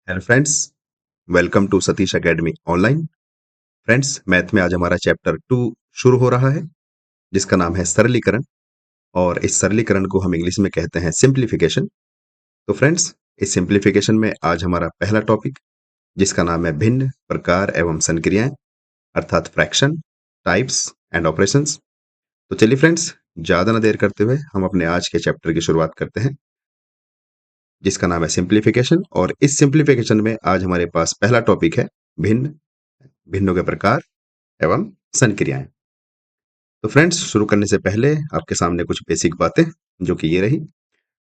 Hello friends, welcome to Satish academy online. Friends, math में आज हमारा चैप्टर 2 शुरू हो रहा है, जिसका नाम है सरलीकरण। और इस सरलीकरण को हम इंग्लिश में कहते हैं सिंप्लीफिकेशन। तो फ्रेंड्स, इस सिंप्लीफिकेशन में आज हमारा पहला टॉपिक, जिसका नाम है भिन्न प्रकार एवं संक्रियाएं, अर्थात फ्रैक्शन, टाइप्स एंड ऑपरेशंस। तो चलिए फ्रेंड्स, ज्यादा न देर करते हुए हम अपने आज के चैप्टर की शुरुआत करते हैं, जिसका नाम है सिंप्लीफिकेशन। और इस सिंप्लीफिकेशन में आज हमारे पास पहला टॉपिक है भिन्न, भिन्नों के प्रकार एवं संक्रियाएं। तो फ्रेंड्स, शुरू करने से पहले आपके सामने कुछ बेसिक बातें, जो कि ये रही।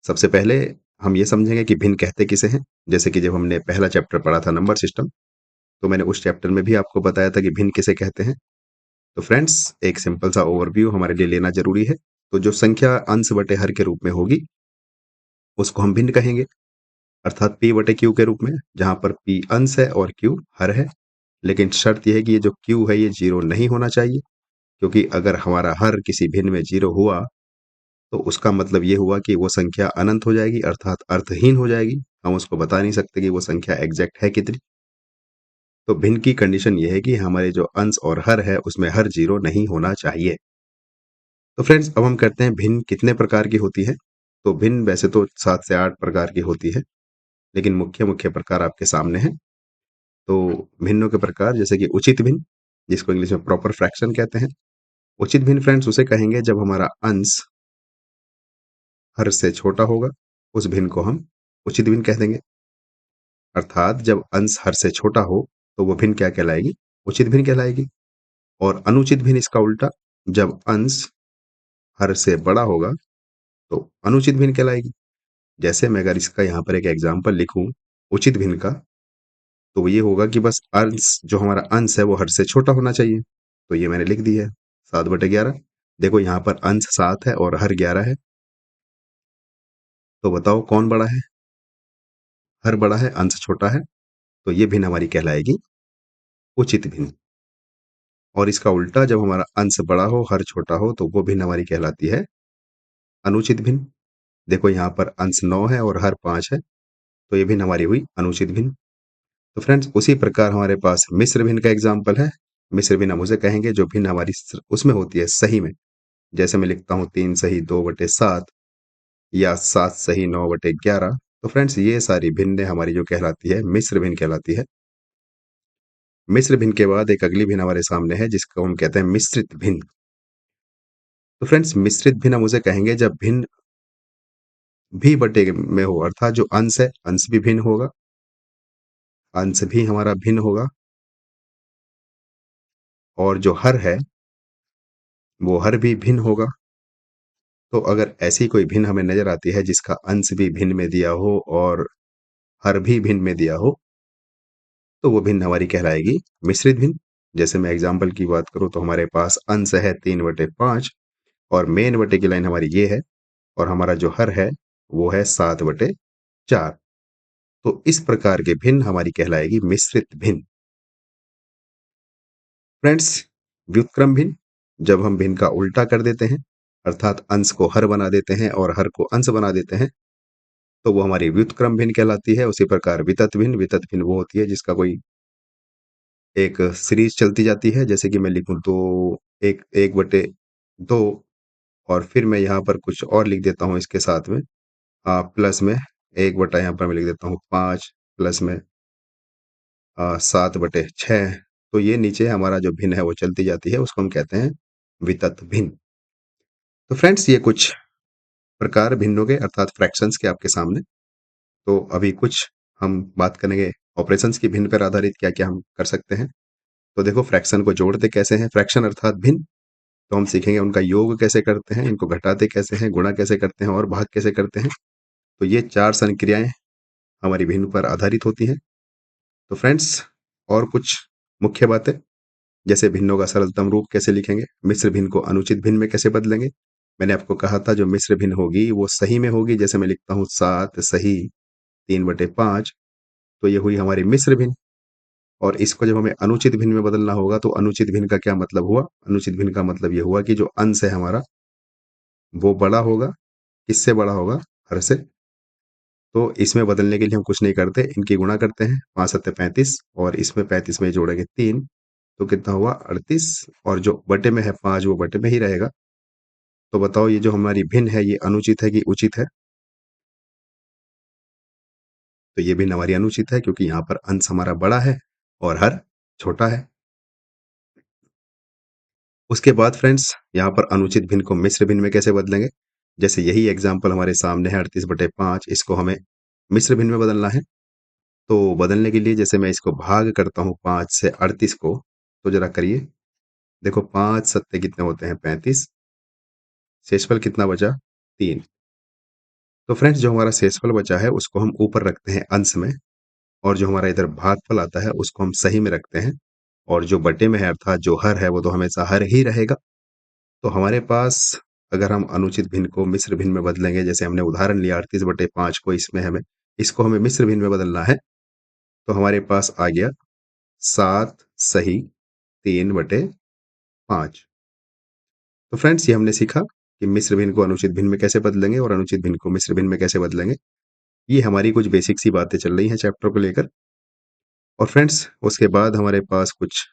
सबसे पहले हम ये समझेंगे कि भिन्न कहते किसे हैं। जैसे कि जब हमने पहला चैप्टर पढ़ा था नंबर सिस्टम, तो मैंने उस चैप्टर में भी आपको बताया था कि भिन्न किसे कहते हैं। तो फ्रेंड्स, एक सिंपल सा ओवरव्यू हमारे लिए लेना जरूरी है। तो जो संख्या अंश बटे हर के रूप में होगी, उसको हम भिन्न कहेंगे, अर्थात पी बटे क्यू के रूप में, जहां पर पी अंश है और क्यू हर है। लेकिन शर्त यह है कि ये जो क्यू है ये जीरो नहीं होना चाहिए, क्योंकि अगर हमारा हर किसी भिन्न में जीरो हुआ, तो उसका मतलब ये हुआ कि वो संख्या अनंत हो जाएगी, अर्थात अर्थहीन हो जाएगी। हम उसको बता नहीं सकते कि वो संख्या एग्जैक्ट है कितनी। तो भिन्न की कंडीशन ये है कि हमारे जो अंश और हर है, उसमें हर जीरो नहीं होना चाहिए। तो फ्रेंड्स, अब हम करते हैं भिन्न कितने प्रकार की होती है। तो भिन्न वैसे तो 7 से 8 प्रकार की होती है, लेकिन मुख्य मुख्य प्रकार आपके सामने है। तो भिन्नों के प्रकार, जैसे कि उचित भिन्न, जिसको इंग्लिश में प्रॉपर फ्रैक्शन कहते हैं। उचित भिन्न फ्रेंड्स उसे कहेंगे जब हमारा अंश हर से छोटा होगा, उस भिन्न को हम उचित भिन्न कह देंगे। अर्थात जब अंश हर से छोटा हो, तो वो भिन्न क्या कहलाएगी? उचित भिन्न कहलाएगी। और अनुचित भिन्न इसका उल्टा, जब अंश हर से बड़ा होगा, तो अनुचित भिन्न कहलाएगी। जैसे मैं अगर इसका यहाँ पर एक एग्जाम्पल लिखूं उचित भिन्न का, तो ये होगा कि बस अंश, जो हमारा अंश है वो हर से छोटा होना चाहिए। तो ये मैंने लिख दी है 7/11। देखो यहाँ पर अंश 7 है और हर 11 है। तो बताओ कौन बड़ा है? हर बड़ा है, अंश छोटा है। तो ये भिन्न हमारी कहलाएगी उचित भिन्न। और इसका उल्टा, जब हमारा अंश बड़ा हो हर छोटा हो, तो वो भिन्न हमारी कहलाती है अनुचित भिन्न। देखो यहाँ पर अंश 9 है और हर 5 है, तो ये भिन्न हमारी हुई अनुचित भिन्न। तो फ्रेंड्स, उसी प्रकार हमारे पास मिश्र भिन्न का एग्जाम्पल है। मिश्र भिन्न हम उसे कहेंगे जो भिन्न हमारी उसमें होती है सही में। जैसे मैं लिखता हूँ 3 सही 2/7, या 7 सही 9/11। तो फ्रेंड्स, ये सारी भिन्न हमारी जो कहलाती है मिश्र भिन्न कहलाती है। मिश्र भिन्न के बाद एक अगली भिन्न हमारे सामने है, जिसको हम कहते हैं मिश्रित भिन्न। तो फ्रेंड्स, मिश्रित भिन्न हम उसे कहेंगे जब भिन्न भी बटे में हो, अर्थात जो अंश है अंश भी भिन्न होगा, अंश भी हमारा भिन्न होगा, और जो हर है वो हर भी भिन्न होगा। तो अगर ऐसी कोई भिन्न हमें नजर आती है जिसका अंश भी भिन्न में दिया हो और हर भी भिन्न में दिया हो, तो वो भिन्न हमारी कहलाएगी मिश्रित भिन्न। जैसे मैं एग्जाम्पल की बात करूं, तो हमारे पास अंश है 3/5, और मेन बटे की लाइन हमारी ये है, और हमारा जो हर है वो है 7/4। तो इस प्रकार के भिन्न हमारी कहलाएगी मिश्रित भिन्न। फ्रेंड्स, व्युत्क्रम भिन्न, जब हम भिन्न का उल्टा कर देते हैं, अर्थात अंश को हर बना देते हैं और हर को अंश बना देते हैं, तो वो हमारी व्युत्क्रम भिन्न कहलाती है। उसी प्रकार वितत भिन्न, वितत भिन्न वो होती है जिसका कोई एक सीरीज चलती जाती है। जैसे कि मैं लिखूं तो 1/2, और फिर मैं यहाँ पर कुछ और लिख देता हूँ इसके साथ में, प्लस में 1 बटा, यहाँ पर मैं लिख देता हूँ 5, प्लस में 7/6। तो ये नीचे हमारा जो भिन्न है वो चलती जाती है, उसको हम कहते हैं वितत भिन्न। तो फ्रेंड्स, ये कुछ प्रकार भिन्नों के, अर्थात फ्रैक्शंस के आपके सामने। तो अभी कुछ हम बात करेंगे ऑपरेशंस की, भिन्न पर आधारित क्या क्या हम कर सकते हैं। तो देखो, फ्रैक्शन को जोड़ते कैसे हैं, फ्रैक्शन अर्थात भिन्न। तो हम सीखेंगे उनका योग कैसे करते हैं, इनको घटाते कैसे हैं, गुणा कैसे करते हैं और भाग कैसे करते हैं। तो ये 4 संक्रियाएं हमारी भिन्न पर आधारित होती हैं। तो फ्रेंड्स, और कुछ मुख्य बातें, जैसे भिन्नों का सरलतम रूप कैसे लिखेंगे, मिश्र भिन्न को अनुचित भिन्न में कैसे बदलेंगे। मैंने आपको कहा था जो मिश्र भिन्न होगी वो सही में होगी। जैसे मैं लिखता हूँ 7 सही 3/5, तो ये हुई हमारी मिश्र भिन्न। और इसको जब हमें अनुचित भिन्न में बदलना होगा, तो अनुचित भिन्न का क्या मतलब हुआ? अनुचित भिन्न का मतलब ये हुआ कि जो अंश है हमारा वो बड़ा होगा। किससे बड़ा होगा? हर से। तो इसमें बदलने के लिए हम कुछ नहीं करते, इनकी गुणा करते हैं, 5 सत्ते 35 और इसमें 35 में जोड़ेंगे 3 तो कितना हुआ 38 और जो बटे में है 5 वो बटे में ही रहेगा। तो बताओ ये जो हमारी भिन्न है ये अनुचित है कि उचित है? तो ये भिन्न हमारी अनुचित है क्योंकि यहाँ पर अंश हमारा बड़ा है और हर छोटा है। उसके बाद फ्रेंड्स यहाँ पर अनुचित भिन्न को मिश्र भिन्न में कैसे बदलेंगे? जैसे यही एग्जाम्पल हमारे सामने है 38/5 इसको हमें मिश्र भिन्न में बदलना है। तो बदलने के लिए जैसे मैं इसको भाग करता हूँ 5 से 38 को, तो जरा करिए। देखो 5 सत्ते कितने होते हैं 35, शेषफल कितना बचा 3। तो फ्रेंड्स जो हमारा शेषफल बचा है उसको हम ऊपर रखते हैं अंश में और जो हमारा इधर भागफल आता है उसको हम सही में रखते हैं और जो बटे में है अर्थात जो हर है वो तो हमेशा हर ही रहेगा। तो हमारे पास अगर हम अनुचित भिन्न को मिश्र भिन्न में बदलेंगे, जैसे हमने उदाहरण लिया 38/5 को, इसमें हमें इसको हमें मिश्र भिन्न में बदलना है, तो हमारे पास आ गया 7 सही 3/5। तो फ्रेंड्स ये हमने सीखा कि मिश्र भिन्न को अनुचित भिन्न में कैसे बदलेंगे और अनुचित भिन्न को मिश्र भिन्न में कैसे बदलेंगे। ये हमारी कुछ बेसिक सी बातें चल रही हैं चैप्टर को लेकर। और फ्रेंड्स उसके बाद हमारे पास कुछ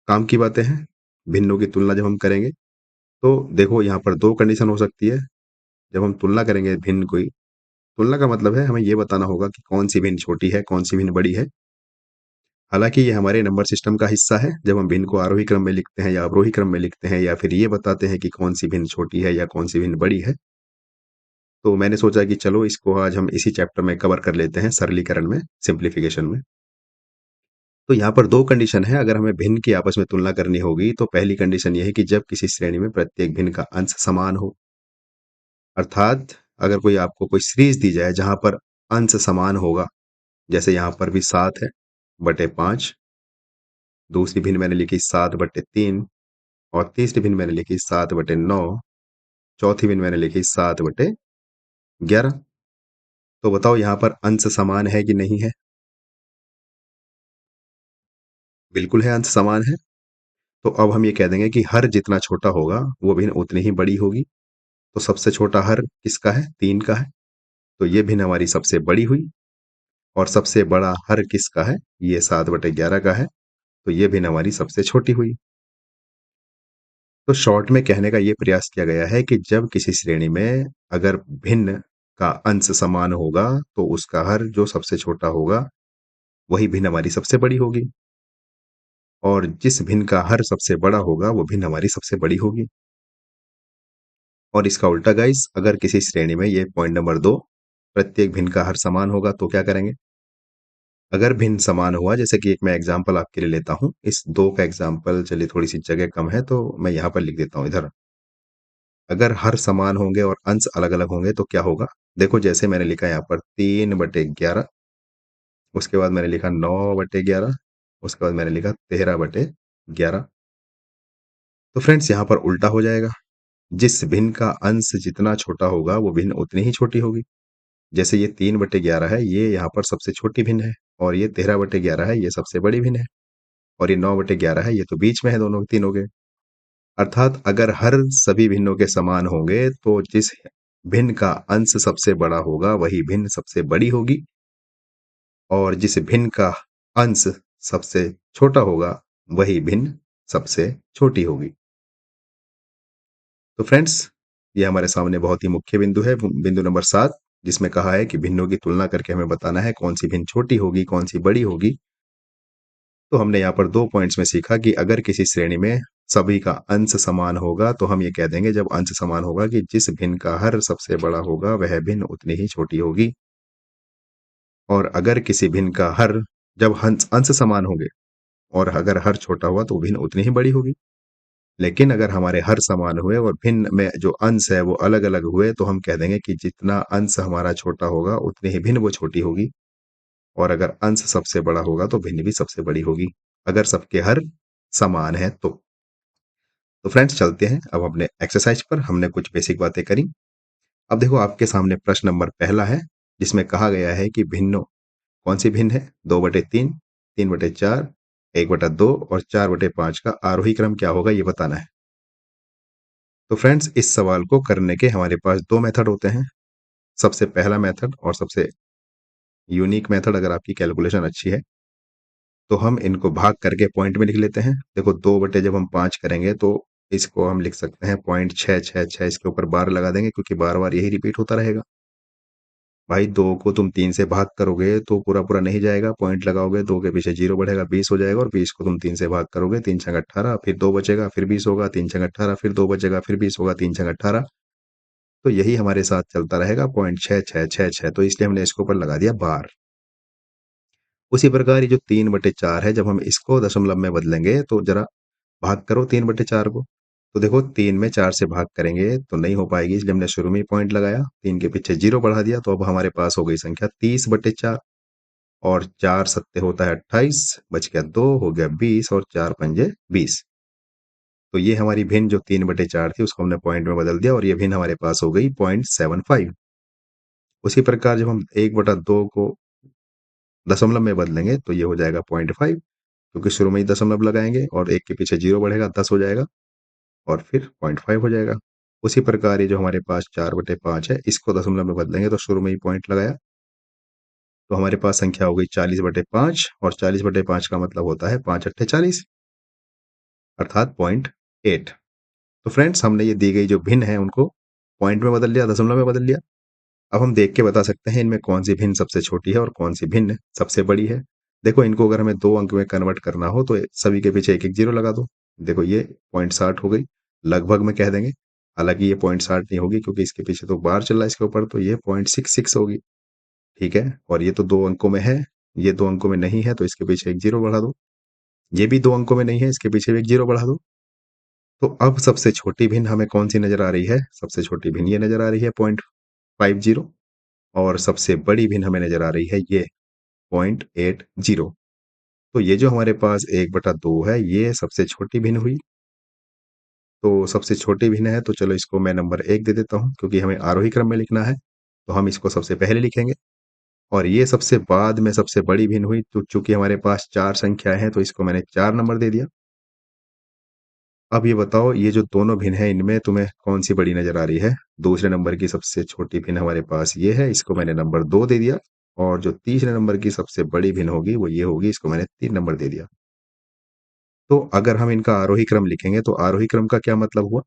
काम की बातें हैं। भिन्नों की तुलना जब हम करेंगे तो देखो यहाँ पर 2 कंडीशन हो सकती है। जब हम तुलना करेंगे भिन्न कोई, तुलना का मतलब है हमें ये बताना होगा कि कौन-सी भिन्न छोटी है, कौन-सी भिन्न बड़ी है। हालाँकि ये हमारे नंबर सिस्टम का हिस्सा है। जब हम भिन्न को आरोही क्रम में लिखते हैं या अवरोही क्रम में लिखते हैं या फिर ये बताते हैं कि कौन-सी भिन्न छोटी है या कौन-सी भिन्न बड़ी है। तो मैंने सोचा कि चलो इसको आज हम इसी चैप्टर में कवर कर लेते हैं सरलीकरण में, सिम्प्लिफिकेशन में। तो यहाँ पर 2 कंडीशन है अगर हमें भिन्न की आपस में तुलना करनी होगी तो पहली कंडीशन ये है कि जब किसी श्रेणी में प्रत्येक भिन्न का अंश समान हो। अर्थात अगर कोई आपको कोई सीरीज दी जाए जहाँ पर अंश समान होगा, जैसे यहाँ पर भी 7 है बटे 5, दूसरी भिन्न मैंने लिखी 7/3 और तीसरी भिन्न मैंने लिखी 7/9, चौथी भिन्न मैंने लिखी 7/11। तो बताओ यहाँ पर अंश समान है कि नहीं है? बिल्कुल है, अंश समान है। तो अब हम ये कह देंगे कि हर जितना छोटा होगा वो भिन्न उतनी ही बड़ी होगी। तो सबसे छोटा हर किसका है? 3 का है। तो ये भिन्न हमारी सबसे बड़ी हुई और सबसे बड़ा हर किसका है? ये 7/11 का है। तो ये भिन्न हमारी सबसे छोटी हुई। तो शॉर्ट में कहने का ये प्रयास किया गया है कि जब किसी श्रेणी में अगर भिन्न का अंश समान होगा तो उसका हर जो सबसे छोटा होगा वही भिन्न हमारी सबसे बड़ी होगी और जिस भिन्न का हर सबसे बड़ा होगा वो भिन्न हमारी सबसे बड़ी होगी। और इसका उल्टा गाइस, अगर किसी श्रेणी में ये पॉइंट नंबर 2 प्रत्येक भिन्न का हर समान होगा तो क्या करेंगे? अगर भिन्न समान हुआ, जैसे कि एक मैं एग्जांपल आपके लिए लेता हूँ, इस 2 का एग्जांपल, चलिए थोड़ी सी जगह कम है तो मैं यहाँ पर लिख देता हूँ इधर। अगर हर समान होंगे और अंश अलग-अलग होंगे तो क्या होगा? देखो जैसे मैंने लिखा यहाँ पर 3/11, उसके बाद मैंने लिखा 9/11, उसके बाद मैंने लिखा 13/11। तो फ्रेंड्स यहाँ पर उल्टा हो जाएगा। जिस भिन्न का अंश जितना छोटा होगा वो भिन्न उतनी ही छोटी होगी। जैसे ये 3/11 है, ये यहाँ पर सबसे छोटी भिन्न है और ये 13/11 है, ये सबसे बड़ी भिन्न है और ये 9/11 है, ये तो बीच में है दोनों तीनों के। अर्थात अगर हर सभी भिन्नों के समान होंगे तो जिस भिन्न का अंश सबसे बड़ा होगा वही भिन्न सबसे बड़ी होगी और जिस भिन्न का अंश सबसे छोटा होगा वही भिन्न सबसे छोटी होगी। तो फ्रेंड्स ये हमारे सामने बहुत ही मुख्य बिंदु है, बिंदु नंबर 7, जिसमें कहा है कि भिन्नों की तुलना करके हमें बताना है कौन सी भिन्न छोटी होगी, कौन सी बड़ी होगी। तो हमने यहाँ पर 2 पॉइंट्स में सीखा कि अगर किसी श्रेणी में सभी का अंश समान होगा तो हम ये कह देंगे जब अंश समान होगा कि जिस भिन्न का हर सबसे बड़ा होगा वह भिन्न उतनी ही छोटी होगी। और अगर किसी भिन्न का हर जब अंश अंश समान होंगे और अगर हर छोटा हुआ तो भिन्न उतनी ही बड़ी होगी। लेकिन अगर हमारे हर समान हुए और भिन्न में जो अंश है वो अलग-अलग हुए तो हम कह देंगे कि जितना अंश हमारा छोटा होगा उतनी ही भिन्न वो छोटी होगी और अगर अंश सबसे बड़ा होगा तो भिन्न भी सबसे बड़ी होगी, अगर सबके हर समान है तो। तो फ्रेंड्स चलते हैं अब अपने एक्सरसाइज पर। हमने कुछ बेसिक बातें करी। अब देखो आपके सामने प्रश्न नंबर पहला है जिसमें कहा गया है कि भिन्नों कौन सी भिन्न है? 2/3, 3/4, 1/2 और 4/5 का आरोही क्रम क्या होगा ये बताना है। तो फ्रेंड्स इस सवाल को करने के हमारे पास 2 मेथड होते हैं। सबसे पहला मेथड और सबसे यूनिक मेथड, अगर आपकी कैलकुलेशन अच्छी है तो हम इनको भाग करके पॉइंट में लिख लेते हैं। देखो 2 बटे जब हम 5 करेंगे तो इसको हम लिख सकते हैं 0.666, इसके ऊपर बार लगा देंगे क्योंकि बार बार यही रिपीट होता रहेगा। भाई 2 को तुम 3 से भाग करोगे तो पूरा पूरा नहीं जाएगा, पॉइंट लगाओगे 2 के पीछे 0 बढ़ेगा, 20 हो जाएगा। और 20 को तुम 3 से भाग करोगे, 3 छंग 18, फिर 2 बचेगा, फिर 20 होगा, 3 छंग 18, फिर 2 बचेगा, फिर 20 होगा, 3 छंग 18। तो यही हमारे साथ चलता रहेगा 0.6666, तो इसलिए हमने इसके ऊपर लगा दिया बार। उसी प्रकार ये जो 3/4 है, जब हम इसको दशमलव में बदलेंगे तो जरा भाग करो 3/4 को। तो देखो 3 में 4 से भाग करेंगे तो नहीं हो पाएगी, इसलिए हमने शुरू में ही पॉइंट लगाया, 3 के पीछे 0 बढ़ा दिया, तो अब हमारे पास हो गई संख्या 30/4। और 4 सत्ते होता है 28, बच गया 2, हो गया 20, और 4 पंजे 20। तो ये हमारी भिन्न जो 3/4 थी उसको हमने पॉइंट में बदल दिया, और ये भिन्न हमारे पास हो गई 0.75। उसी प्रकार जब हम 1/2 को दशमलव में बदलेंगे तो ये हो जाएगा 0.5, क्योंकि शुरू में ही दशमलव लगाएंगे और 1 के पीछे 0 बढ़ेगा, 10 हो जाएगा, और फिर 0.5 हो जाएगा। उसी प्रकार ये जो हमारे पास 4/5 है, इसको दशमलव में बदलेंगे तो शुरू में ही पॉइंट लगाया, तो हमारे पास संख्या हो गई 40/5, और 40/5 का मतलब होता है 5 अट्ठे 40, अर्थात 0.8। तो फ्रेंड्स, हमने ये दी गई जो भिन्न है उनको पॉइंट में बदल लिया, दशमलव में बदल लिया। अब हम देख के बता सकते हैं इनमें कौन सी भिन्न सबसे छोटी है और कौन सी भिन्न सबसे बड़ी है। देखो, इनको अगर हमें 2 अंक में कन्वर्ट करना हो तो सभी के पीछे एक एक जीरो लगा दो। देखो ये 0.60 हो गई, लगभग में कह देंगे। हालांकि ये 0.60 नहीं होगी क्योंकि इसके पीछे तो बार चल रहा है इसके ऊपर, तो ये 0.66 होगी। ठीक है, और ये तो 2 अंकों में है, ये 2 अंकों में नहीं है, तो इसके पीछे एक जीरो बढ़ा दो। ये भी 2 अंकों में नहीं है, इसके पीछे भी एक जीरो बढ़ा दो। तो अब सबसे छोटी भिन्न हमें कौन सी नजर आ रही है? सबसे छोटी भिन्न ये नजर आ रही है 0.50, और सबसे बड़ी भिन्न हमें नजर आ रही है ये 0.80। तो ये जो हमारे पास 1/2 है, ये सबसे छोटी भिन्न हुई। तो सबसे छोटी भिन्न है, तो चलो इसको मैं नंबर 1 दे देता हूँ, क्योंकि हमें आरोही क्रम में लिखना है, तो हम इसको सबसे पहले लिखेंगे। और ये सबसे बाद में सबसे बड़ी भिन्न हुई, तो चूंकि हमारे पास 4 संख्याएं हैं तो इसको मैंने 4 नंबर दे दिया। अब ये बताओ, ये जो दोनों भिन्न है इनमें तुम्हें कौन सी बड़ी नजर आ रही है? दूसरे नंबर की सबसे छोटी भिन्न हमारे पास ये है, इसको मैंने नंबर 2 दे दिया। और जो तीसरे नंबर की सबसे बड़ी भिन्न होगी वो ये होगी, इसको मैंने 3 नंबर दे दिया। तो अगर हम इनका आरोही क्रम लिखेंगे तो आरोही क्रम का क्या मतलब हुआ?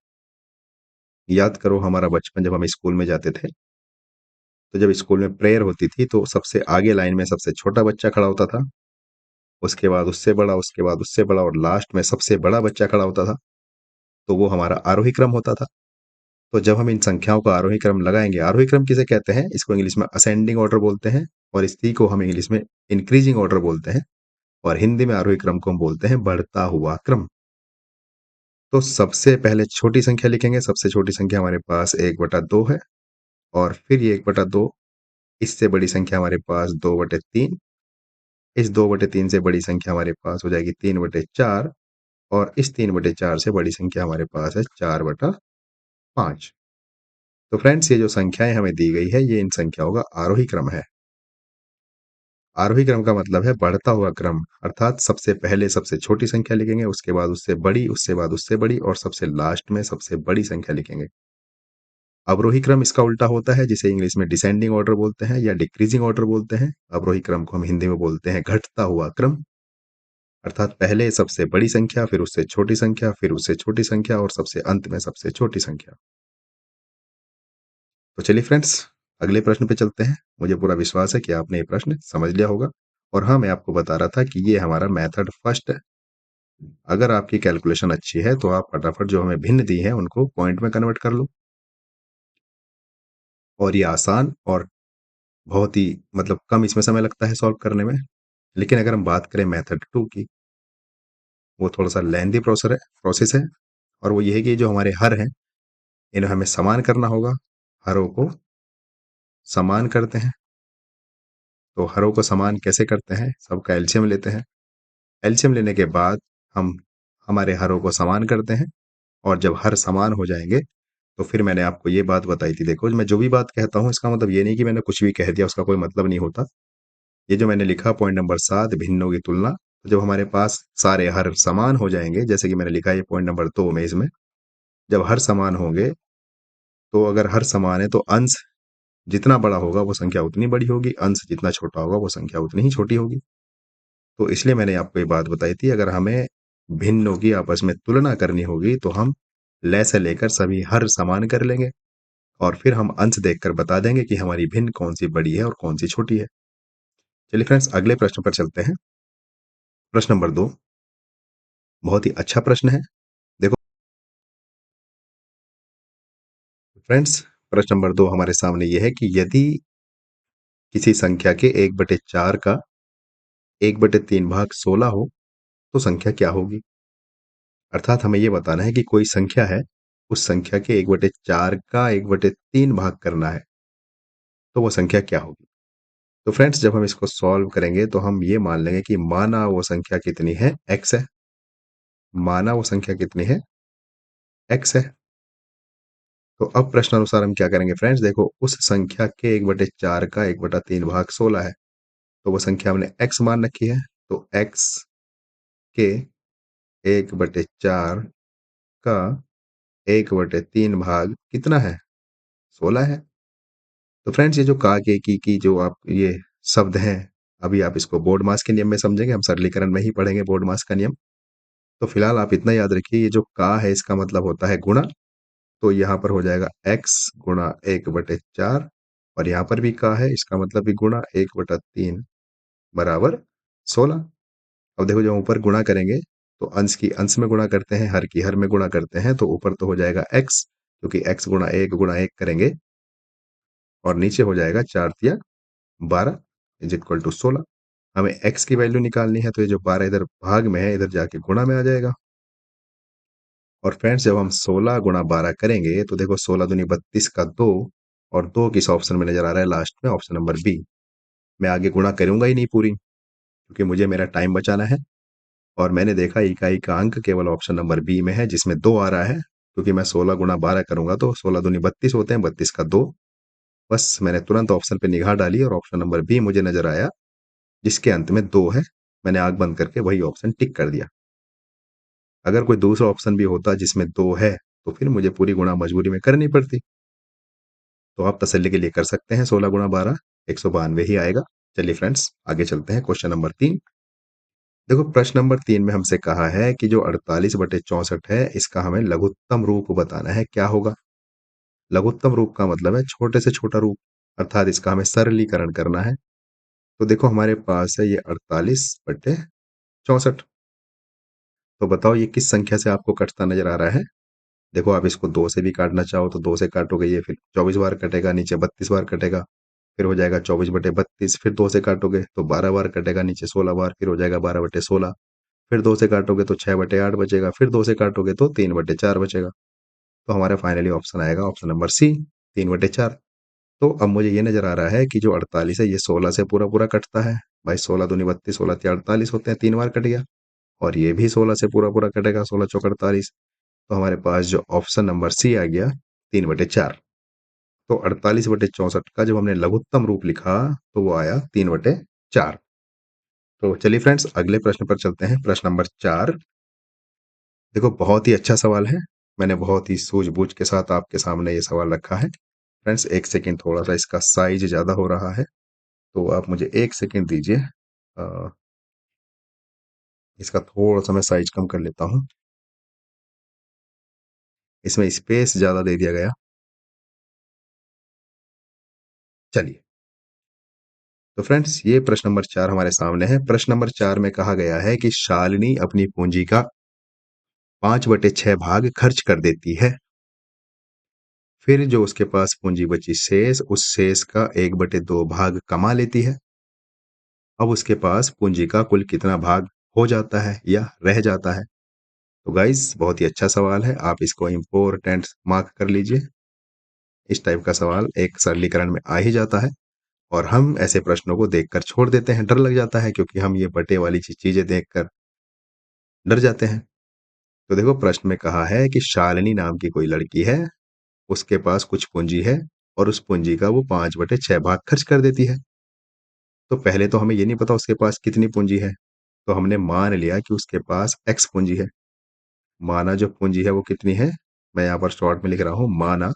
याद करो हमारा बचपन, जब हम स्कूल में जाते थे, तो जब स्कूल में प्रेयर होती थी तो सबसे आगे लाइन में सबसे छोटा बच्चा खड़ा होता था, उसके बाद उससे बड़ा, उसके बाद उससे बड़ा, और लास्ट में सबसे बड़ा बच्चा खड़ा होता था। तो वो हमारा आरोही क्रम होता था। तो जब हम इन संख्याओं का आरोही क्रम लगाएंगे, आरोही क्रम किसे कहते हैं? इसको इंग्लिश में असेंडिंग ऑर्डर बोलते हैं, और इसी को हम इंग्लिश में इंक्रीजिंग ऑर्डर बोलते हैं, और हिंदी में आरोही क्रम को हम बोलते हैं बढ़ता हुआ क्रम। तो सबसे पहले छोटी संख्या लिखेंगे, सबसे छोटी संख्या हमारे पास 1/2 है, और फिर ये 1/2, इससे बड़ी संख्या हमारे पास 2/3, इस 2/3 से बड़ी संख्या हमारे पास हो जाएगी 3/4, और इस 3/4 से बड़ी संख्या हमारे पास है 4/5। तो फ्रेंड्स, ये जो संख्याएं हमें दी गई है, ये इन संख्याओं का आरोही क्रम है। आरोही क्रम का मतलब है बढ़ता हुआ क्रम, अर्थात सबसे पहले सबसे छोटी संख्या लिखेंगे, उसके बाद उससे बड़ी, उससे बाद उससे बड़ी, और सबसे लास्ट में सबसे बड़ी संख्या लिखेंगे। अवरोही क्रम इसका उल्टा होता है, जिसे इंग्लिश में डिसेंडिंग ऑर्डर बोलते हैं या डिक्रीजिंग ऑर्डर बोलते हैं। अवरोही क्रम को हम हिंदी में बोलते हैं घटता हुआ क्रम, अर्थात पहले सबसे बड़ी संख्या, फिर उससे छोटी संख्या, फिर उससे छोटी संख्या, और सबसे अंत में सबसे छोटी संख्या। तो चलिए फ्रेंड्स, अगले प्रश्न पे चलते हैं। मुझे पूरा विश्वास है कि आपने ये प्रश्न समझ लिया होगा। और हाँ, मैं आपको बता रहा था कि ये हमारा मेथड फर्स्ट है। अगर आपकी कैलकुलेशन अच्छी है तो आप फटाफट जो हमें भिन्न दी है उनको पॉइंट में कन्वर्ट कर लो, और ये आसान और बहुत ही मतलब कम इसमें समय लगता है सॉल्व करने में। लेकिन अगर हम बात करें मेथड 2 की, वो थोड़ा सा लेंदी प्रोसेस है। और वो ये है कि जो हमारे हर हैं, इन्हें हमें समान करना होगा। हरों को समान करते हैं, तो हरों को समान कैसे करते हैं? सबका एलसीएम लेते हैं। एलसीएम लेने के बाद हम हमारे हरों को समान करते हैं, और जब हर समान हो जाएंगे तो फिर मैंने आपको ये बात बताई थी। देखो, मैं जो भी बात कहता हूँ इसका मतलब ये नहीं कि मैंने कुछ भी कह दिया, उसका कोई मतलब नहीं होता। ये जो मैंने लिखा पॉइंट नंबर 7, भिन्नों की तुलना, तो जब हमारे पास सारे हर समान हो जाएंगे, जैसे कि मैंने लिखा है पॉइंट नंबर 2 में, इसमें जब हर समान होंगे, तो अगर हर समान है तो अंश जितना बड़ा होगा वो संख्या उतनी बड़ी होगी, अंश जितना छोटा होगा वो संख्या उतनी ही छोटी होगी। तो इसलिए मैंने आपको ये बात बताई थी, अगर हमें भिन्नों की आपस में तुलना करनी होगी तो हम लय से लेकर सभी हर समान कर लेंगे और फिर हम अंश देखकर बता देंगे कि हमारी भिन्न कौन सी बड़ी है और कौन सी छोटी है। चलिए फ्रेंड्स, अगले प्रश्न पर चलते हैं। प्रश्न नंबर 2 बहुत ही अच्छा प्रश्न है। देखो फ्रेंड्स, प्रश्न नंबर 2 हमारे सामने ये है कि यदि किसी संख्या के 1/4 का 1/3 भाग 16 हो तो संख्या क्या होगी? अर्थात हमें ये बताना है कि कोई संख्या है, उस संख्या के 1/4 का 1/3 भाग करना है, तो वो संख्या क्या होगी? तो फ्रेंड्स, जब हम इसको सॉल्व करेंगे तो हम ये मान लेंगे कि माना वो संख्या कितनी है, x है। माना वो संख्या कितनी है, x है। तो अब प्रश्नानुसार हम क्या करेंगे फ्रेंड्स, देखो उस संख्या के 1/4 का 1/3 भाग 16 है, तो वो संख्या हमने x मान रखी है। तो x के 1/4 का 1/3 भाग कितना है, 16 है। तो फ्रेंड्स, ये जो का के की जो आप ये शब्द हैं, अभी आप इसको बोर्ड मास के नियम में समझेंगे, हम सरलीकरण में ही पढ़ेंगे बोर्ड मास का नियम। तो फिलहाल आप इतना याद रखिए, ये जो का है इसका मतलब होता है गुणा। तो यहाँ पर हो जाएगा x गुणा 1/4 और यहाँ पर भी का है, इसका मतलब भी गुणा 1/3 बराबर 16। अब देखो जब ऊपर गुणा करेंगे तो अंश की अंश में गुणा करते हैं, हर की हर में गुणा करते हैं, तो ऊपर तो हो जाएगा x, क्योंकि x गुणा 1 करेंगे और नीचे हो जाएगा 4 तिया 12 इज इक्वल टू 16। हमें x की वैल्यू निकालनी है, तो ये जो 12 इधर भाग में है इधर जाके गुणा में आ जाएगा। और फ्रेंड्स, जब हम 16 गुणा 12 करेंगे तो देखो 16 दूनी 32 का 2 और 2 किस ऑप्शन में नजर आ रहा है, लास्ट में ऑप्शन नंबर बी। मैं आगे गुणा करूंगा ही नहीं पूरी, क्योंकि मुझे मेरा टाइम बचाना है। और मैंने देखा इकाई का अंक केवल ऑप्शन नंबर बी में है, जिसमें 2 आ रहा है, क्योंकि मैं 16 गुणा 12 करूंगा तो 16 दूनी 32 होते हैं, 32 का 2। बस मैंने तुरंत ऑप्शन पे निगाह डाली और ऑप्शन नंबर बी मुझे नजर आया, जिसके अंत में 2 है। मैंने आंख बंद करके वही ऑप्शन टिक कर दिया। अगर कोई दूसरा ऑप्शन भी होता जिसमें 2 है तो फिर मुझे पूरी गुणा मजबूरी में करनी पड़ती। तो आप तसल्ली के लिए कर सकते हैं, 16 गुणा 12 192 ही आएगा। चलिए फ्रेंड्स, आगे चलते हैं क्वेश्चन नंबर 3। देखो प्रश्न नंबर 3 में हमसे कहा है कि जो 48/64 है, इसका हमें लघुत्तम रूप बताना है, क्या होगा? लघुत्तम रूप का मतलब है छोटे से छोटा रूप, अर्थात इसका हमें सरलीकरण करना है। तो देखो हमारे पास है ये 48/64। तो बताओ ये किस संख्या से आपको कटता नजर आ रहा है? देखो आप इसको 2 से भी काटना चाहो तो 2 से काटोगे, ये फिर 24 बार कटेगा, नीचे 32 बार कटेगा, फिर हो जाएगा 24/32। फिर 2 से काटोगे तो 12 बार कटेगा, नीचे 16 बार, फिर हो जाएगा 12/16। फिर 2 से काटोगे तो 6/8 बचेगा, फिर 2 से काटोगे तो 3/4 बचेगा। तो हमारा फाइनली ऑप्शन आएगा ऑप्शन नंबर सी, 3/4। तो अब मुझे ये नजर आ रहा है कि जो 48 है ये 16 से पूरा पूरा कटता है। भाई 16 दूनी 32, 16 तिया 48 होते हैं, 3 बार कट गया। और ये भी 16 से पूरा पूरा कटेगा, 16 चौक 48। तो हमारे पास जो ऑप्शन नंबर सी आ गया, 3/4। तो 48/64 का जब हमने लघुत्तम रूप लिखा तो वो आया 3/4। तो चलिए फ्रेंड्स, अगले प्रश्न पर चलते हैं। प्रश्न नंबर 4। देखो बहुत ही अच्छा सवाल है, मैंने बहुत ही सूझबूझ के साथ आपके सामने ये सवाल रखा है। फ्रेंड्स एक सेकेंड, थोड़ा सा इसका साइज ज़्यादा हो रहा है, तो आप मुझे एक सेकेंड दीजिए। इसका थोड़ा सा मैं साइज कम कर लेता हूँ, इसमें स्पेस ज़्यादा दे दिया गया। चलिए, तो फ्रेंड्स ये प्रश्न नंबर 4 हमारे सामने है। प्रश्न नंबर 4 में कहा गया है कि शालिनी अपनी पूंजी का 5/6 भाग खर्च कर देती है। फिर जो उसके पास पूंजी बची शेष, उस शेष का 1/2 भाग कमा लेती है। अब उसके पास पूंजी का कुल कितना भाग हो जाता है या रह जाता है? तो गाइस बहुत ही अच्छा सवाल है, आप इसको इम्पोर्टेंट मार्क कर लीजिए। इस टाइप का सवाल एक सरलीकरण में आ ही जाता है और हम ऐसे प्रश्नों को देखकर छोड़ देते हैं, डर लग जाता है, क्योंकि हम ये बटे वाली चीजें देखकर डर जाते हैं। तो देखो प्रश्न में कहा है कि शालिनी नाम की कोई लड़की है, उसके पास कुछ पूंजी है और उस पूंजी का वो 5/6 भाग खर्च कर देती है। तो पहले तो हमें ये नहीं पता उसके पास कितनी पूंजी है, तो हमने मान लिया कि उसके पास एक्स पूंजी है। माना जो पूंजी है वो कितनी है, मैं यहाँ पर शॉर्ट में लिख रहा हूँ, माना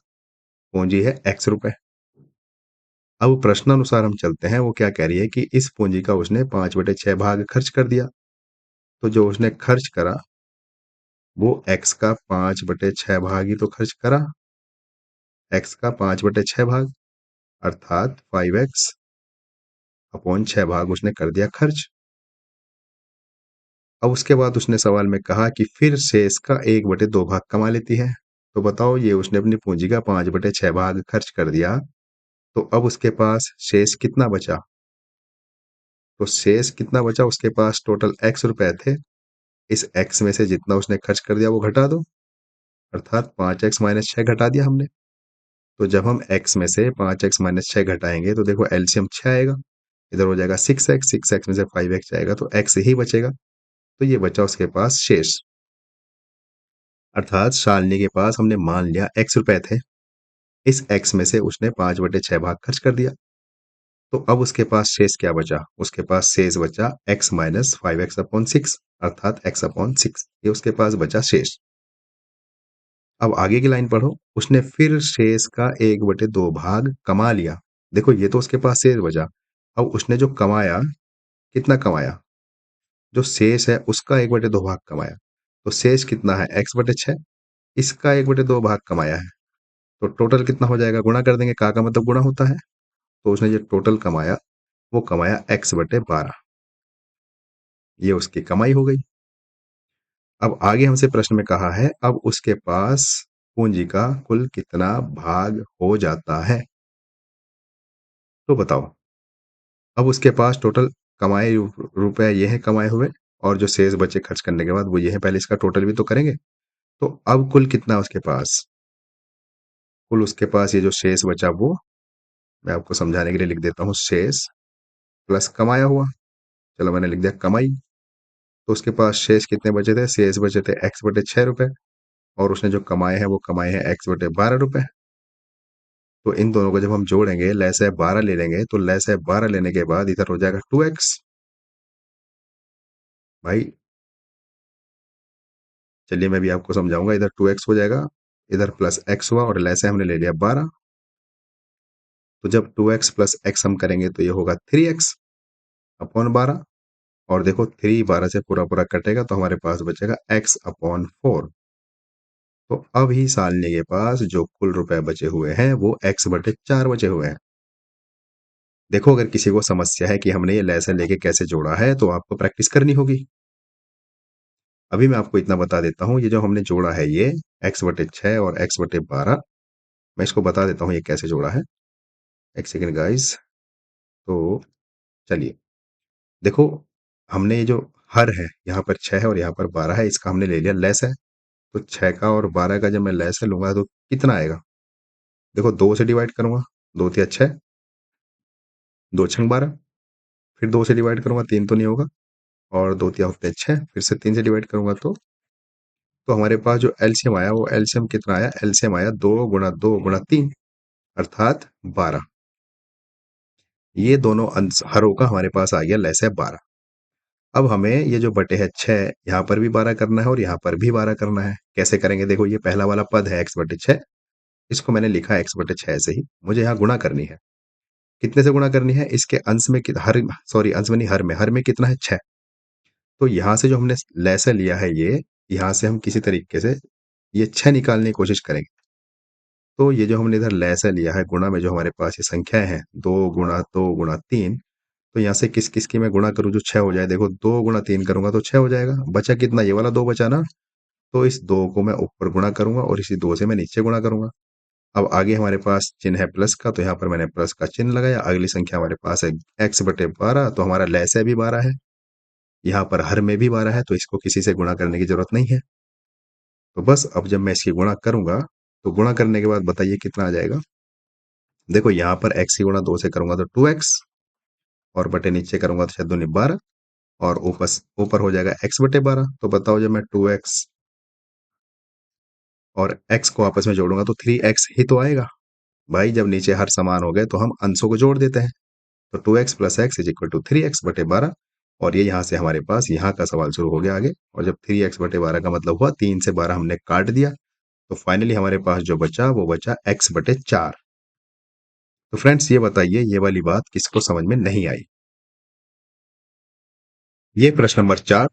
पूंजी है x रुपए। अब प्रश्नानुसार हम चलते हैं, वो क्या कह रही है कि इस पूंजी का उसने 5/6 भाग खर्च कर दिया। तो जो उसने खर्च करा वो x का 5/6 भाग ही तो खर्च करा, x का 5/6 भाग, अर्थात 5x अपॉन 6 भाग उसने कर दिया खर्च। अब उसके बाद उसने सवाल में कहा कि फिर शेष का 1/2 भाग कमा लेती है। तो बताओ, ये उसने अपनी पूंजी का 5/6 भाग खर्च कर दिया, तो अब उसके पास शेष कितना बचा? तो शेष कितना बचा उसके पास? टोटल x रुपए थे, इस x में से जितना उसने खर्च कर दिया वो घटा दो, अर्थात 5x माइनस 6 घटा दिया हमने। तो जब हम x में से 5x माइनस 6 घटाएंगे तो देखो एलसीएम 6 आएगा, इधर हो जाएगा 6x, 6x में से 5x जाएगा तो x ही बचेगा। तो ये बचा उसके पास शेष, अर्थात शालिनी के पास हमने मान लिया x रुपए थे, इस x में से उसने 5/6 भाग खर्च कर दिया। तो अब उसके पास शेष क्या बचा? उसके पास शेष बचा x माइनस 5x अपॉन 6, अर्थात x अपॉन 6, ये उसके पास बचा शेष। अब आगे की लाइन पढ़ो, उसने फिर शेष का 1/2 भाग कमा लिया। देखो ये तो उसके पास शेष बचा, अब उसने जो कमाया, कितना कमाया? जो शेष है उसका 1/2 भाग कमाया। तो शेष कितना है? x/6, इसका 1/2 भाग कमाया है। तो टोटल कितना हो जाएगा? गुणा कर देंगे, का मतलब गुणा होता है। तो उसने जो टोटल कमाया वो कमाया x/12, ये उसकी कमाई हो गई। अब आगे हमसे प्रश्न में कहा है, अब उसके पास पूंजी का कुल कितना भाग हो जाता है? तो बताओ, अब उसके पास टोटल कमाए रुपए ये हैं कमाए हुए, और जो शेष बचे खर्च करने के बाद वो ये है। पहले इसका टोटल भी तो करेंगे। तो अब कुल कितना उसके पास? कुल उसके पास ये जो शेष बचा वो मैं आपको समझाने के लिए लिख देता हूँ, शेष प्लस कमाया हुआ। चलो मैंने लिख दिया कमाई। तो उसके पास शेष कितने बचे थे? शेष बचे थे x/6 रुपए, और उसने जो कमाए हैं वो कमाए हैं x/12 रुपए। तो इन दोनों को जब हम जोड़ेंगे, लैस 12 ले लेंगे, तो लैस 12 लेने के बाद इधर हो जाएगा 2x। भाई चलिए मैं भी आपको समझाऊंगा, इधर 2x हो जाएगा, इधर प्लस x हुआ, और लैस हमने ले लिया 12। तो जब 2x प्लस x हम करेंगे तो ये होगा 3x अपॉन 12, और देखो 3 12 से पूरा पूरा कटेगा तो हमारे पास बचेगा x अपॉन 4। तो अब ही सालनी के पास जो कुल रुपए बचे हुए हैं वो x/4 बचे हुए हैं। देखो, अगर किसी को समस्या है कि हमने ये लैस लेके कैसे जोड़ा है तो आपको प्रैक्टिस करनी होगी। अभी मैं आपको इतना बता देता हूँ, ये जो हमने जोड़ा है ये x/6 और x/12, मैं इसको बता देता हूँ ये कैसे जोड़ा है। एक सेकेंड गाइस। तो चलिए देखो, हमने ये जो हर है यहाँ पर 6 है और यहाँ पर 12 है, इसका हमने ले लिया लैस है। तो 6 का और 12 का जब मैं लैस है लूंगा तो कितना आएगा? देखो 2 से डिवाइड करूंगा, 2 तिया 6, 2 छंग 12, फिर 2 से डिवाइड करूंगा, 3 तो नहीं होगा, और 2 तिया होते हैं 6, फिर से 3 से डिवाइड करूंगा तो हमारे पास जो एलसीएम आया वो एलसीएम कितना आया? एलसीएम आया 2 × 2 × 3, अर्थात 12। ये दोनों अंश हरों का हमारे पास आ गया लैस है 12। अब हमें ये जो बटे है 6, यहाँ पर भी 12 करना है और यहाँ पर भी 12 करना है। कैसे करेंगे? देखो, ये पहला वाला पद है x/6, इसको मैंने लिखा है x/6 से ही, मुझे यहाँ गुणा करनी है। कितने से गुणा करनी है? इसके अंश में हर, सॉरी अंश में नहीं, हर में कितना है? 6। तो यहाँ से जो हमने लैसा लिया है ये, यहाँ से हम किसी तरीके से ये 6 निकालने की कोशिश करेंगे। तो ये जो हमने इधर लैसा लिया है, गुणा में जो हमारे पास ये संख्याएं हैं 2 × 2 × 3, तो यहाँ से किस किस की मैं गुणा करूँ जो 6 हो जाए? देखो 2 × 3 करूंगा तो 6 हो जाएगा। बचा कितना? ये वाला 2 बचा ना। तो इस 2 को मैं ऊपर गुणा करूंगा और इसी 2 से मैं नीचे गुणा करूंगा। अब आगे हमारे पास चिन्ह है प्लस का, तो यहाँ पर मैंने प्लस का चिन्ह लगाया। अगली संख्या हमारे पास है x/12, तो हमारा लैसा भी 12 है, यहाँ पर हर में भी 12 है, तो इसको किसी से गुणा करने की जरूरत नहीं है। तो बस अब जब मैं इसकी गुणा करूंगा तो गुणा करने के बाद बताइए कितना आ जाएगा? देखो यहाँ पर x की गुणा 2 से करूंगा तो 2x, और बटे नीचे करूंगा तो 6×2 = 12, और ऊपर ऊपर हो जाएगा x/12। तो बताओ, जब मैं 2x और x को आपस में जोड़ूंगा तो 3x ही तो आएगा। भाई जब नीचे हर समान हो गए तो हम अंशों को जोड़ देते हैं। तो 2x + x = 3x/12, और ये यहाँ से हमारे पास यहाँ का सवाल शुरू हो गया आगे। और जब 3x/12 का मतलब हुआ 3 से 12 हमने काट दिया, तो फाइनली हमारे पास जो बचा वो बचा x/4। तो फ्रेंड्स ये बताइए ये वाली बात किसको समझ में नहीं आई? ये प्रश्न नंबर 4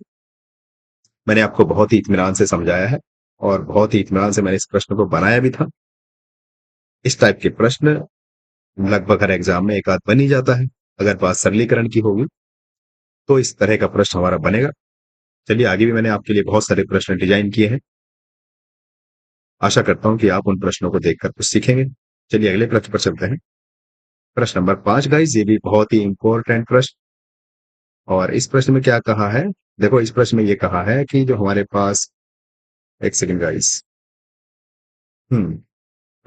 मैंने आपको बहुत ही इत्मीनान से समझाया है और बहुत ही इत्मीनान से मैंने इस प्रश्न को बनाया भी था। इस टाइप के प्रश्न लगभग हर एग्जाम में एक आध बन ही जाता है। अगर बात सरलीकरण की होगी तो इस तरह का प्रश्न हमारा बनेगा। चलिए आगे भी मैंने आपके लिए बहुत सारे प्रश्न डिजाइन किए हैं। आशा करता हूं कि आप उन प्रश्नों को देखकर कुछ सीखेंगे। चलिए अगले प्रश्न पर चलते हैं। प्रश्न नंबर 5 गाइस, ये भी बहुत ही इंपॉर्टेंट प्रश्न। और इस प्रश्न में क्या कहा है? देखो इस प्रश्न में ये कहा है कि जो हमारे पास, एक सेकंड गाइस। हम्म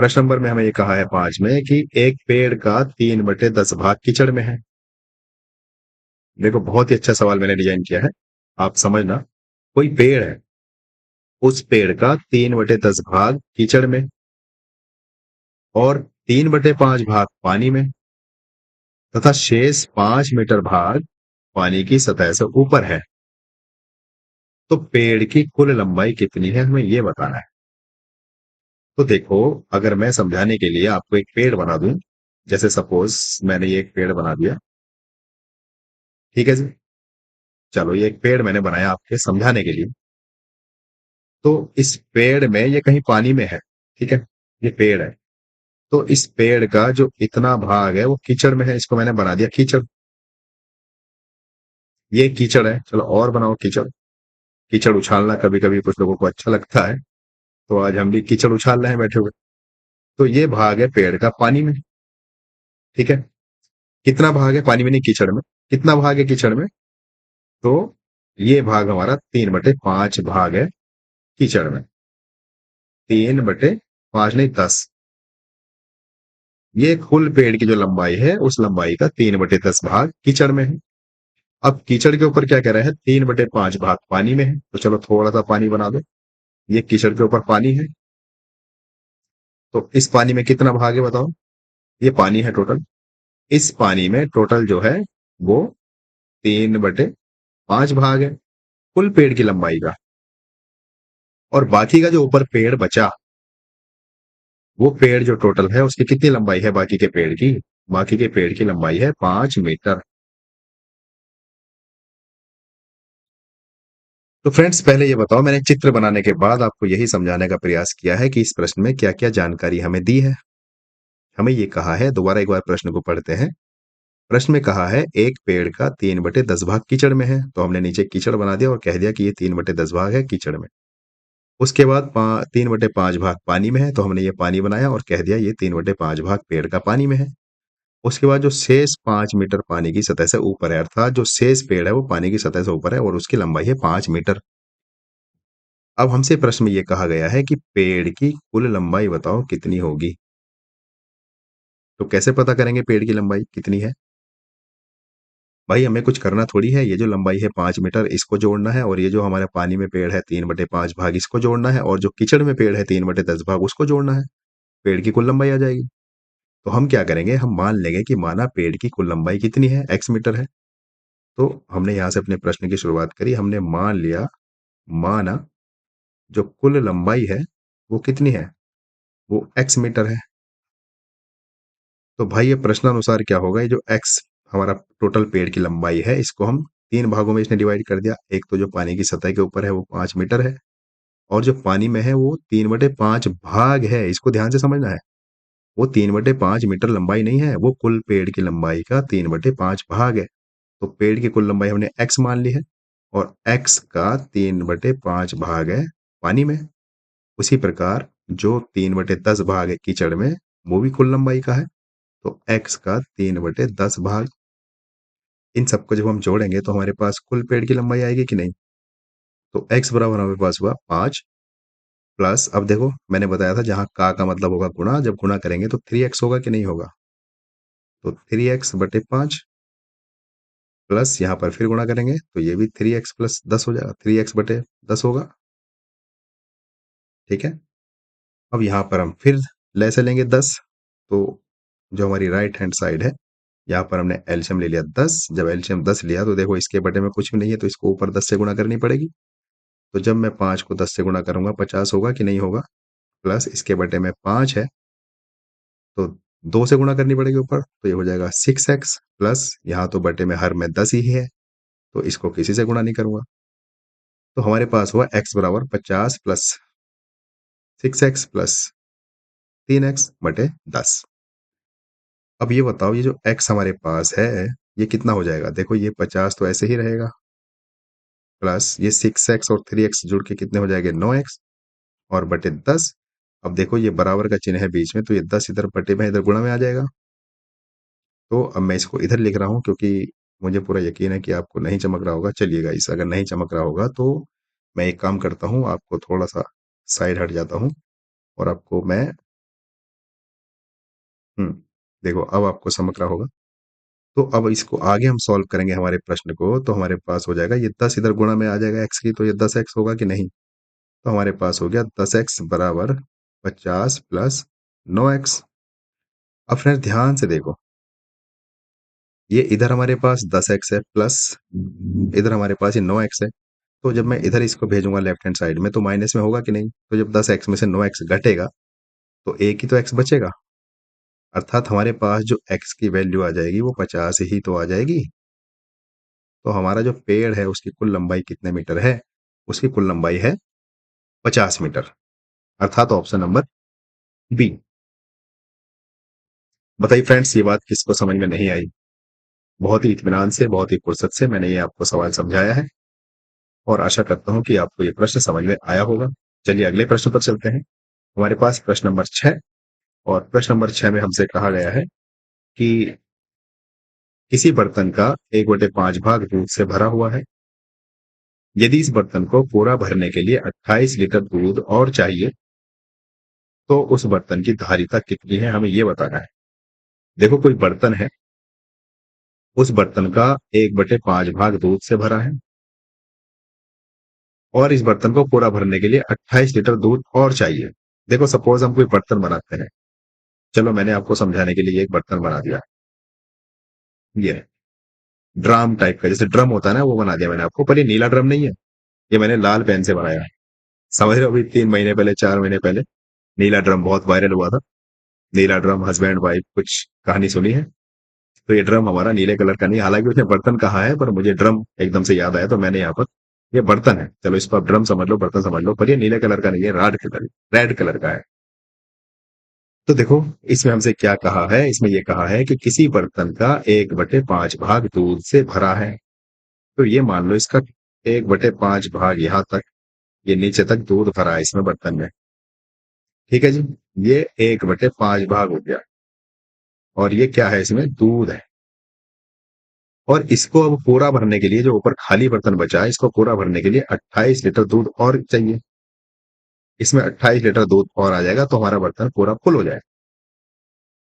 प्रश्न नंबर में हमें ये कहा है 5 में कि एक पेड़ का 3/10 भाग कीचड़ में है। देखो बहुत ही अच्छा सवाल मैंने डिजाइन किया है। आप समझना, कोई पेड़ है, उस पेड़ का 3/10 भाग कीचड़ में और 3/5 भाग पानी में तथा शेष 5 मीटर भाग पानी की सतह से ऊपर है। तो पेड़ की कुल लंबाई कितनी है, हमें ये बताना है। तो देखो, अगर मैं समझाने के लिए आपको एक पेड़ बना दूं, जैसे सपोज मैंने ये एक पेड़ बना दिया, ठीक है जी। चलो ये एक पेड़ मैंने बनाया आपके समझाने के लिए। तो इस पेड़ में ये कहीं पानी में है, ठीक है, ये पेड़ है। तो इस पेड़ का जो इतना भाग है वो कीचड़ में है, इसको मैंने बना दिया कीचड़। ये कीचड़ है, चलो और बनाओ कीचड़। कीचड़ उछालना कभी कभी कुछ लोगों को अच्छा लगता है, तो आज हम भी कीचड़ उछाल रहे हैं बैठे हुए। तो ये भाग है पेड़ का पानी में, ठीक है। कितना भाग है पानी में, नहीं कीचड़ में, कितना भाग है कीचड़ में? तो ये भाग हमारा 3/5 भाग है कीचड़ में। 3/5 नहीं 10। ये कुल पेड़ की जो लंबाई है उस लंबाई का 3/10 भाग कीचड़ में है। अब कीचड़ के ऊपर क्या कह रहा है, 3/5 भाग पानी में है, तो चलो थोड़ा सा पानी बना दो। ये कीचड़ के ऊपर पानी है, तो इस पानी में कितना भाग है बताओ? ये पानी है टोटल। इस पानी में टोटल जो है वो 3/5 भाग है कुल पेड़ की लंबाई का। और बाकी का जो ऊपर पेड़ बचा, वो पेड़ जो टोटल है उसकी कितनी लंबाई है बाकी के पेड़ की? बाकी के पेड़ की लंबाई है 5 मीटर। तो फ्रेंड्स पहले ये बताओ, मैंने चित्र बनाने के बाद आपको यही समझाने का प्रयास किया है कि इस प्रश्न में क्या क्या जानकारी हमें दी है। हमें ये कहा है, दोबारा एक बार प्रश्न को पढ़ते हैं। प्रश्न में कहा है एक पेड़ का 3/10 भाग कीचड़ में है, तो हमने नीचे कीचड़ बना दिया और कह दिया कि ये 3/10 भाग है कीचड़ में। उसके बाद 3/5 भाग पानी में है, तो हमने ये पानी बनाया और कह दिया ये 3/5 भाग पेड़ का पानी में है। उसके बाद जो शेष 5 मीटर पानी की सतह से ऊपर है, अर्थात जो शेष पेड़ है वो पानी की सतह से ऊपर है और उसकी लंबाई है 5 मीटर। अब हमसे प्रश्न में ये कहा गया है कि पेड़ की कुल लंबाई बताओ कितनी होगी। तो कैसे पता करेंगे पेड़ की लंबाई कितनी है? भाई हमें कुछ करना थोड़ी है, ये जो लंबाई है 5 मीटर इसको जोड़ना है और ये जो हमारे पानी में पेड़ है 3/5 भाग इसको जोड़ना है और जो कीचड़ में पेड़ है 3/10 भाग उसको जोड़ना है। पेड़ की कुल लंबाई आ जाएगी। तो हम क्या करेंगे, हम मान लेंगे कि माना पेड़ की कुल लंबाई कितनी है, x मीटर है। तो हमने यहाँ से अपने प्रश्न की शुरुआत करी, हमने मान लिया, माना जो कुल लंबाई है वो कितनी है, वो x मीटर है। तो भाई ये प्रश्नानुसार क्या होगा, ये जो x हमारा टोटल पेड़ की लंबाई है इसको हम 3 भागों में इसने डिवाइड कर दिया। एक तो जो पानी की सतह के ऊपर है वो 5 मीटर है और जो पानी में है वो 3/5 भाग है, इसको ध्यान से समझना है। वो 3/5 मीटर लंबाई नहीं है, वो कुल पेड़ की लंबाई का 3/5 भाग है। तो पेड़ की कुल लंबाई हमने x मान ली है और x का 3/5 भाग है पानी में। उसी प्रकार जो 3/10 भाग है कीचड़ में, वो भी कुल लंबाई का है। तो x का 3/10 भाग, इन सबको जब हम जोड़ेंगे तो हमारे पास कुल पेड़ की लंबाई आएगी कि नहीं? तो x बराबर हमारे पास हुआ 5 प्लस, अब देखो मैंने बताया था जहां का मतलब होगा गुणा, जब गुणा करेंगे तो 3x होगा कि नहीं होगा? तो 3x/5 प्लस यहाँ पर फिर गुणा करेंगे तो ये भी 3x+10 हो जाएगा, 3x/10 होगा, ठीक है। अब यहाँ पर हम फिर ले से लेंगे 10। तो जो हमारी राइट हैंड साइड है, यहाँ पर हमने एलसीएम ले लिया 10। जब एलसीएम 10 लिया तो देखो इसके बटे में कुछ भी नहीं है, तो इसको ऊपर 10 से गुणा करनी पड़ेगी। तो जब मैं 5 को 10 से गुणा करूंगा 50 होगा कि नहीं होगा? प्लस इसके बटे में 5 है, तो 2 से गुणा करनी पड़ेगी ऊपर, तो ये हो जाएगा 6x प्लस यहाँ तो बटे में हर में 10 ही है, तो इसको किसी से गुणा नहीं करूंगा। तो हमारे पास हुआ x बराबर 50 प्लस 6x प्लस 3x बटे 10। अब ये बताओ ये जो x हमारे पास है ये कितना हो जाएगा? देखो ये 50 तो ऐसे ही रहेगा, प्लस ये 6x और 3x जुड़ के कितने हो जाएंगे? 9x और बटे 10। अब देखो ये बराबर का चिन्ह है बीच में, तो ये 10 इधर बटे में इधर गुणा में आ जाएगा। तो अब मैं इसको इधर लिख रहा हूँ क्योंकि मुझे पूरा यकीन है कि आपको नहीं चमक रहा होगा। चलिए गाइस, अगर नहीं चमक रहा होगा तो मैं एक काम करता हूँ, आपको थोड़ा सा साइड हट जाता हूँ और आपको मैं देखो अब आपको चमक रहा होगा। तो अब इसको आगे हम सॉल्व करेंगे हमारे प्रश्न को, तो हमारे पास हो जाएगा ये 10 इधर गुणा में आ जाएगा x की, तो ये 10x होगा कि नहीं? तो हमारे पास हो गया 10x बराबर 50 प्लस 9x। अब फ्रेंड्स ध्यान से देखो, ये इधर हमारे पास 10x है प्लस इधर हमारे पास ये 9x है। तो जब मैं इधर इसको भेजूंगा लेफ्ट हैंड साइड में तो माइनस में होगा कि नहीं? तो जब 10x में से 9x घटेगा तो एक ही तो x बचेगा, अर्थात हमारे पास जो x की वैल्यू आ जाएगी वो 50 ही तो आ जाएगी। तो हमारा जो पेड़ है उसकी कुल लंबाई कितने मीटर है? उसकी कुल लंबाई है 50 मीटर, अर्थात ऑप्शन नंबर बी। बताइए फ्रेंड्स, ये बात किसको समझ में नहीं आई? बहुत ही इत्मीनान से, बहुत ही फुर्सत से मैंने ये आपको सवाल समझाया है और आशा करता हूं कि आपको ये प्रश्न समझ में आया होगा। चलिए अगले प्रश्न पर चलते हैं। हमारे पास प्रश्न नंबर 6, और प्रश्न नंबर 6 में हमसे कहा गया है कि किसी बर्तन का 1/5 भाग दूध से भरा हुआ है। यदि इस बर्तन को पूरा भरने के लिए 28 लीटर दूध और चाहिए तो उस बर्तन की धारिता कितनी है, हमें ये बताना है। देखो कोई बर्तन है, उस बर्तन का 1/5 भाग दूध से भरा है और इस बर्तन को पूरा भरने के लिए 28 लीटर दूध और चाहिए। देखो सपोज हम कोई बर्तन बनाते हैं, चलो मैंने आपको समझाने के लिए एक बर्तन बना दिया, ये ड्राम टाइप का, जैसे ड्रम होता है ना वो बना दिया मैंने आपको, पर ये नीला ड्रम नहीं है, ये मैंने लाल पेन से बनाया है। समझ रहे हो? अभी 3 महीने पहले 4 महीने पहले नीला ड्रम बहुत वायरल हुआ था। नीला ड्रम हस्बैंड वाइफ कुछ कहानी सुनी है? तो ये ड्रम हमारा नीले कलर का नहीं, हालांकि उसमें बर्तन कहाँ है, पर मुझे ड्रम एकदम से याद आया तो मैंने यहाँ पर, ये बर्तन है, चलो इसको आप ड्रम समझ लो, बर्तन समझ लो, पर ये नीले कलर का नहीं है, रेड कलर का है। तो देखो इसमें हमसे क्या कहा है, इसमें ये कहा है कि किसी बर्तन का 1/5 भाग दूध से भरा है। तो ये मान लो इसका 1/5 भाग यहाँ तक, ये नीचे तक दूध भरा है इसमें बर्तन में। ठीक है जी, ये 1/5 भाग हो गया और ये क्या है? इसमें दूध है। और इसको अब पूरा भरने के लिए जो ऊपर खाली बर्तन बचा है, इसको पूरा भरने के लिए 28 लीटर दूध और चाहिए। इसमें 28 लीटर दूध और आ जाएगा तो हमारा बर्तन पूरा फुल हो जाएगा।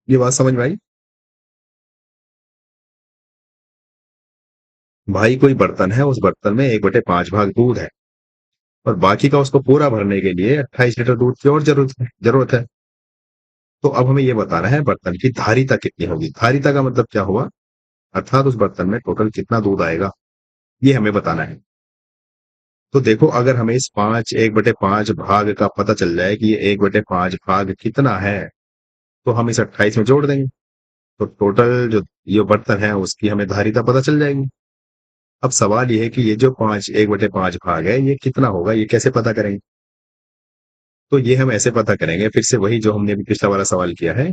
ये बात समझ में आई? भाई कोई बर्तन है, उस बर्तन में 1/5 भाग दूध है और बाकी का उसको पूरा भरने के लिए 28 लीटर दूध की और जरूरत है। तो अब हमें ये बताना है बर्तन की धारिता कितनी होगी। धारिता का मतलब क्या हुआ? अर्थात उस बर्तन में टोटल कितना दूध आएगा, ये हमें बताना है। तो देखो अगर हमें इस 1/5 भाग का पता चल जाए कि ये 1/5 भाग कितना है, तो हम इस 28 में जोड़ देंगे, तो टोटल जो ये बर्तन है उसकी हमें धारिता पता चल जाएगी। अब सवाल ये है कि ये जो 1/5 भाग है ये कितना होगा, ये कैसे पता करेंगे? तो ये हम ऐसे पता करेंगे, फिर से वही जो हमने अभी पिछला वाला सवाल किया है,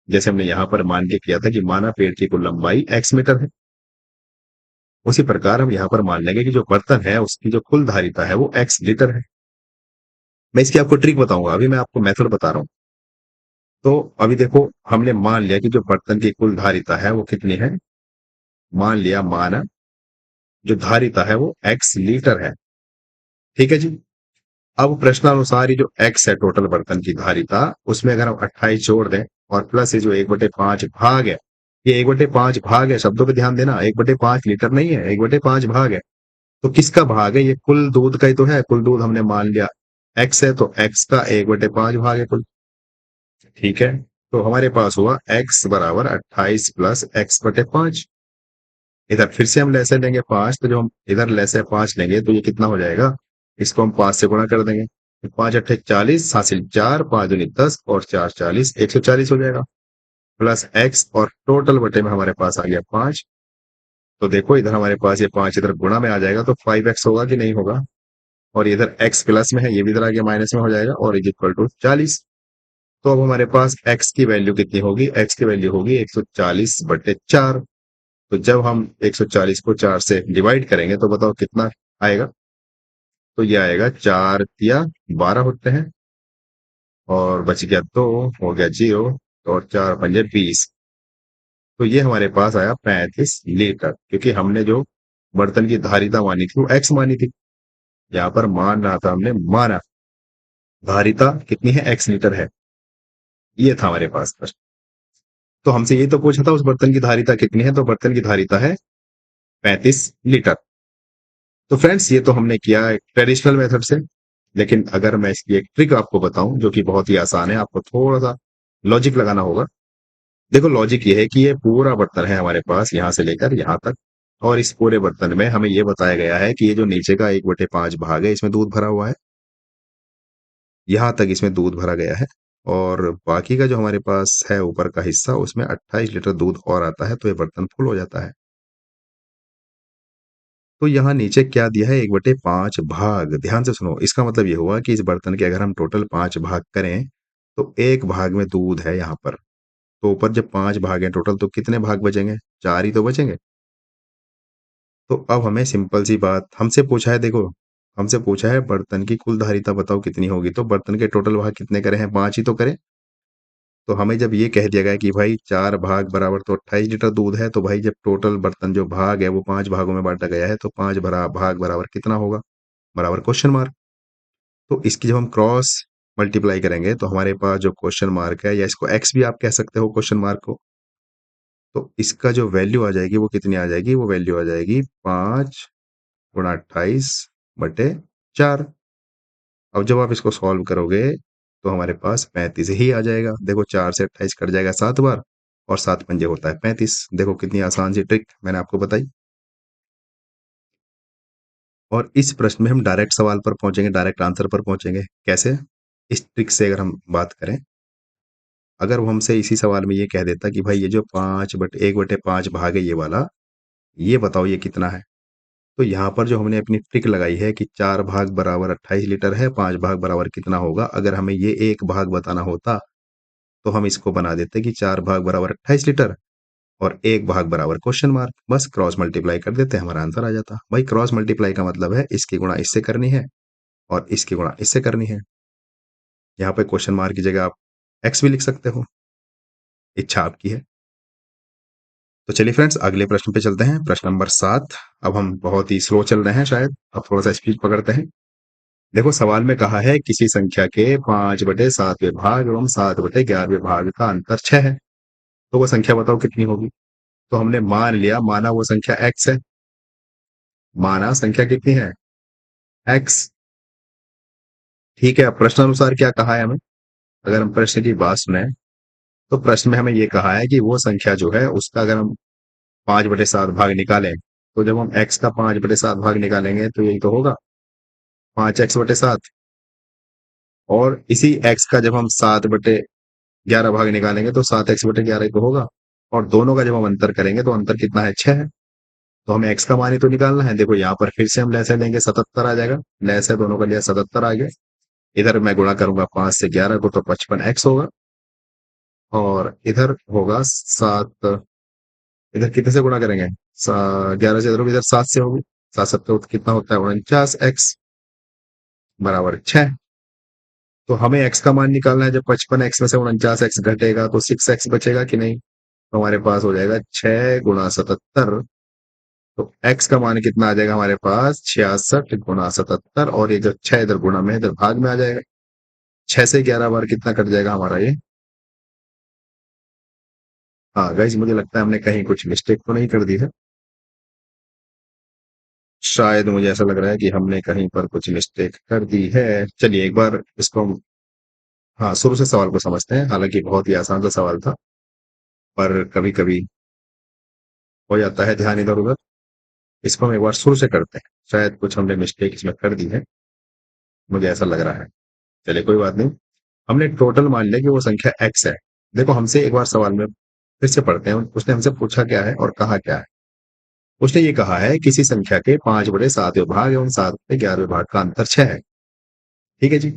जैसे हमने यहाँ पर मान के किया था कि माना पेड़ की कुल लंबाई x मीटर है, उसी प्रकार हम यहाँ पर मान लेंगे कि जो बर्तन है उसकी जो कुल धारिता है वो x लीटर है। मैं इसकी आपको ट्रिक बताऊंगा, अभी मैं आपको मेथड बता रहा हूँ। तो अभी देखो हमने मान लिया कि जो बर्तन की कुल धारिता है वो कितनी है, मान लिया, माना जो धारिता है वो x लीटर है। ठीक है जी। अब प्रश्नानुसार ये जो x है टोटल बर्तन की धारिता, उसमें अगर हम 28 जोड़ दें और प्लस ये जो 1/5 भाग है, ये 1/5 भाग है, शब्दों पे ध्यान देना, 1/5 लीटर नहीं है, 1/5 भाग है। तो किसका भाग है? ये कुल दूध का ही तो है, कुल दूध हमने मान लिया x है, तो x का 1/5 भाग है कुल। ठीक है, तो हमारे पास हुआ x बराबर 28 प्लस x/5। इधर फिर से हम लैसे लेंगे 5, तो जो हम इधर लैसे 5 लेंगे तो ये कितना हो जाएगा? इसको हम 5 से गुणा कर देंगे, 5 अट्ठे 40, हासिल 4, 5 दूनी 10 और 4 40, 140 हो जाएगा। प्लस एक्स और टोटल बटे में हमारे पास आ गया 5। तो देखो इधर हमारे पास ये 5 इधर गुणा में आ जाएगा तो 5x होगा कि नहीं होगा। और इधर x प्लस में है, ये भी इधर आगे माइनस में हो जाएगा और इज इक्वल टू 40। तो अब हमारे पास x की वैल्यू कितनी होगी, x की वैल्यू होगी 140/4। तो जब हम 140 को 4 से डिवाइड करेंगे तो बताओ कितना आएगा। तो ये आएगा 4 या 12 होते हैं और बच गया 2, हो गया 0 और 4 पंजे 20। तो ये हमारे पास आया 35 लीटर, क्योंकि हमने जो बर्तन की धारिता मानी थी वो एक्स मानी थी। यहाँ पर मान रहा था हमने, माना धारिता कितनी है, एक्स लीटर है। ये था हमारे पास प्रश्न। तो हमसे ये तो पूछा था उस बर्तन की धारिता कितनी है, तो बर्तन की धारिता है 35 लीटर। तो फ्रेंड्स ये तो हमने किया ट्रेडिशनल मेथड से। लेकिन अगर मैं इसकी एक ट्रिक आपको बताऊं जो कि बहुत ही आसान है, आपको थोड़ा सा लॉजिक लगाना होगा। देखो लॉजिक ये है कि ये पूरा बर्तन है हमारे पास यहाँ से लेकर यहाँ तक, और इस पूरे बर्तन में हमें ये बताया गया है कि ये जो नीचे का 1/5 भाग है इसमें दूध भरा हुआ है, यहाँ तक इसमें दूध भरा गया है। और बाकी का जो हमारे पास है ऊपर का हिस्सा, उसमें 28 लीटर दूध और आता है, तो ये बर्तन फुल हो जाता है। तो यहाँ नीचे क्या दिया है, 1/5 भाग। ध्यान से सुनो, इसका मतलब ये हुआ कि इस बर्तन के अगर हम टोटल 5 भाग करें तो एक भाग में दूध है यहाँ पर। तो ऊपर जब 5 भाग हैं टोटल तो कितने भाग बचेंगे, 4 ही तो बचेंगे। तो अब हमें सिंपल सी बात हमसे पूछा है, देखो हमसे पूछा है बर्तन की कुल धारिता बताओ कितनी होगी, तो बर्तन के टोटल भाग कितने करे हैं, 5 ही तो करे। तो हमें जब ये कह दिया गया कि भाई 4 भाग बराबर तो 28 लीटर दूध है, तो भाई जब टोटल बर्तन जो भाग है वो 5 भागों में बांटा गया है तो 5 भरा भाग बराबर कितना होगा, बराबर क्वेश्चन मार्क। तो इसकी जब हम क्रॉस मल्टीप्लाई करेंगे तो हमारे पास जो क्वेश्चन मार्क है, या इसको एक्स भी आप कह सकते हो क्वेश्चन मार्क को, तो इसका जो वैल्यू आ जाएगी वो कितनी आ जाएगी, वो वैल्यू आ जाएगी 5 × 28/4। अब जब आप इसको सॉल्व करोगे तो हमारे पास 35 ही आ जाएगा। देखो 4 से 28 कट जाएगा 7 बार और 7 पंजे होता है 35। देखो कितनी आसान सी ट्रिक मैंने आपको बताई। और इस प्रश्न में हम डायरेक्ट सवाल पर पहुंचेंगे, डायरेक्ट आंसर पर पहुंचेंगे। कैसे, इस ट्रिक से अगर हम बात करें, अगर वो हमसे इसी सवाल में ये कह देता कि भाई ये जो 1/5 भाग है ये वाला, ये बताओ ये कितना है। तो यहाँ पर जो हमने अपनी ट्रिक लगाई है कि 4 भाग बराबर 28 लीटर है, 5 भाग बराबर कितना होगा, अगर हमें ये एक भाग बताना होता तो हम इसको बना देते कि 4 भाग बराबर 28 लीटर और एक भाग बराबर क्वेश्चन मार्क। बस क्रॉस मल्टीप्लाई कर देते, हमारा आंसर आ जाता। भाई क्रॉस मल्टीप्लाई का मतलब है इसकी गुणा इससे करनी है और इसकी गुणा इससे करनी है। यहाँ पे क्वेश्चन मार्क की जगह आप एक्स भी लिख सकते हो, इच्छा आपकी है। तो चलिए फ्रेंड्स अगले प्रश्न पे चलते हैं, प्रश्न नंबर 7। अब हम बहुत ही स्लो चल रहे हैं शायद, अब थोड़ा सा स्पीड पकड़ते हैं। देखो सवाल में कहा है किसी संख्या के 5/7वें भाग एवं 7/11वें भाग का अंतर 6 है, तो वो संख्या बताओ कितनी होगी। तो हमने मान लिया, माना वो संख्या x है, माना संख्या कितनी है, x। ठीक है, अब प्रश्न अनुसार क्या कहा है हमें, अगर हम प्रश्न की बात सुने तो प्रश्न में हमें ये कहा है कि वो संख्या जो है उसका अगर हम 5/7 भाग निकालें, तो जब हम x का 5/7 भाग निकालेंगे तो यही तो होगा 5x/7। और इसी x का जब हम 7/11 भाग निकालेंगे तो 7x/11 ही तो होगा। और दोनों का जब हम अंतर करेंगे तो अंतर कितना है, 6 है। तो हमें x का मान ही तो निकालना है। देखो यहाँ पर फिर से हम लैसे लेंगे, 77 आ जाएगा, लैसे दोनों का लिया 77 आ गया। इधर मैं गुणा करूंगा 5 से 11 को तो 55x होगा, और इधर होगा 7, इधर कितने से गुणा करेंगे, 11 से इधर 7 से होगी, 7 7 कितना होता है 49x बराबर 6। तो हमें x का मान निकालना है, जब 55x में से 49x घटेगा तो 6x बचेगा कि नहीं। तो हमारे पास हो जाएगा 6 × 77। तो x का मान कितना आ जाएगा हमारे पास, 66 × 77, और ये जो 6 इधर गुणा में इधर भाग में आ जाएगा। 6 से 11 बार कितना कट जाएगा हमारा ये। हाँ गाइस, मुझे लगता है हमने कहीं कुछ मिस्टेक तो नहीं कर दी है, शायद मुझे ऐसा लग रहा है कि हमने कहीं पर कुछ मिस्टेक कर दी है। चलिए एक बार इसको हम, हाँ शुरू से सवाल को समझते हैं। हालांकि बहुत ही आसान सा सवाल था, पर कभी कभी हो जाता है ध्यान इधर उधर। इसको हम एक बार शुरू से करते हैं, शायद कुछ हमने मिस्टेक इसमें कर दी है, मुझे ऐसा लग रहा है। चलिए कोई बात नहीं, हमने टोटल मान लिया कि वो संख्या x है। देखो हमसे एक बार सवाल में फिर से पढ़ते हैं। उसने हमसे पूछा क्या है और कहा क्या है। उसने ये कहा है किसी संख्या के 5/7 भाग एवं 7/11 भाग का अंतर 6 है। ठीक है जी।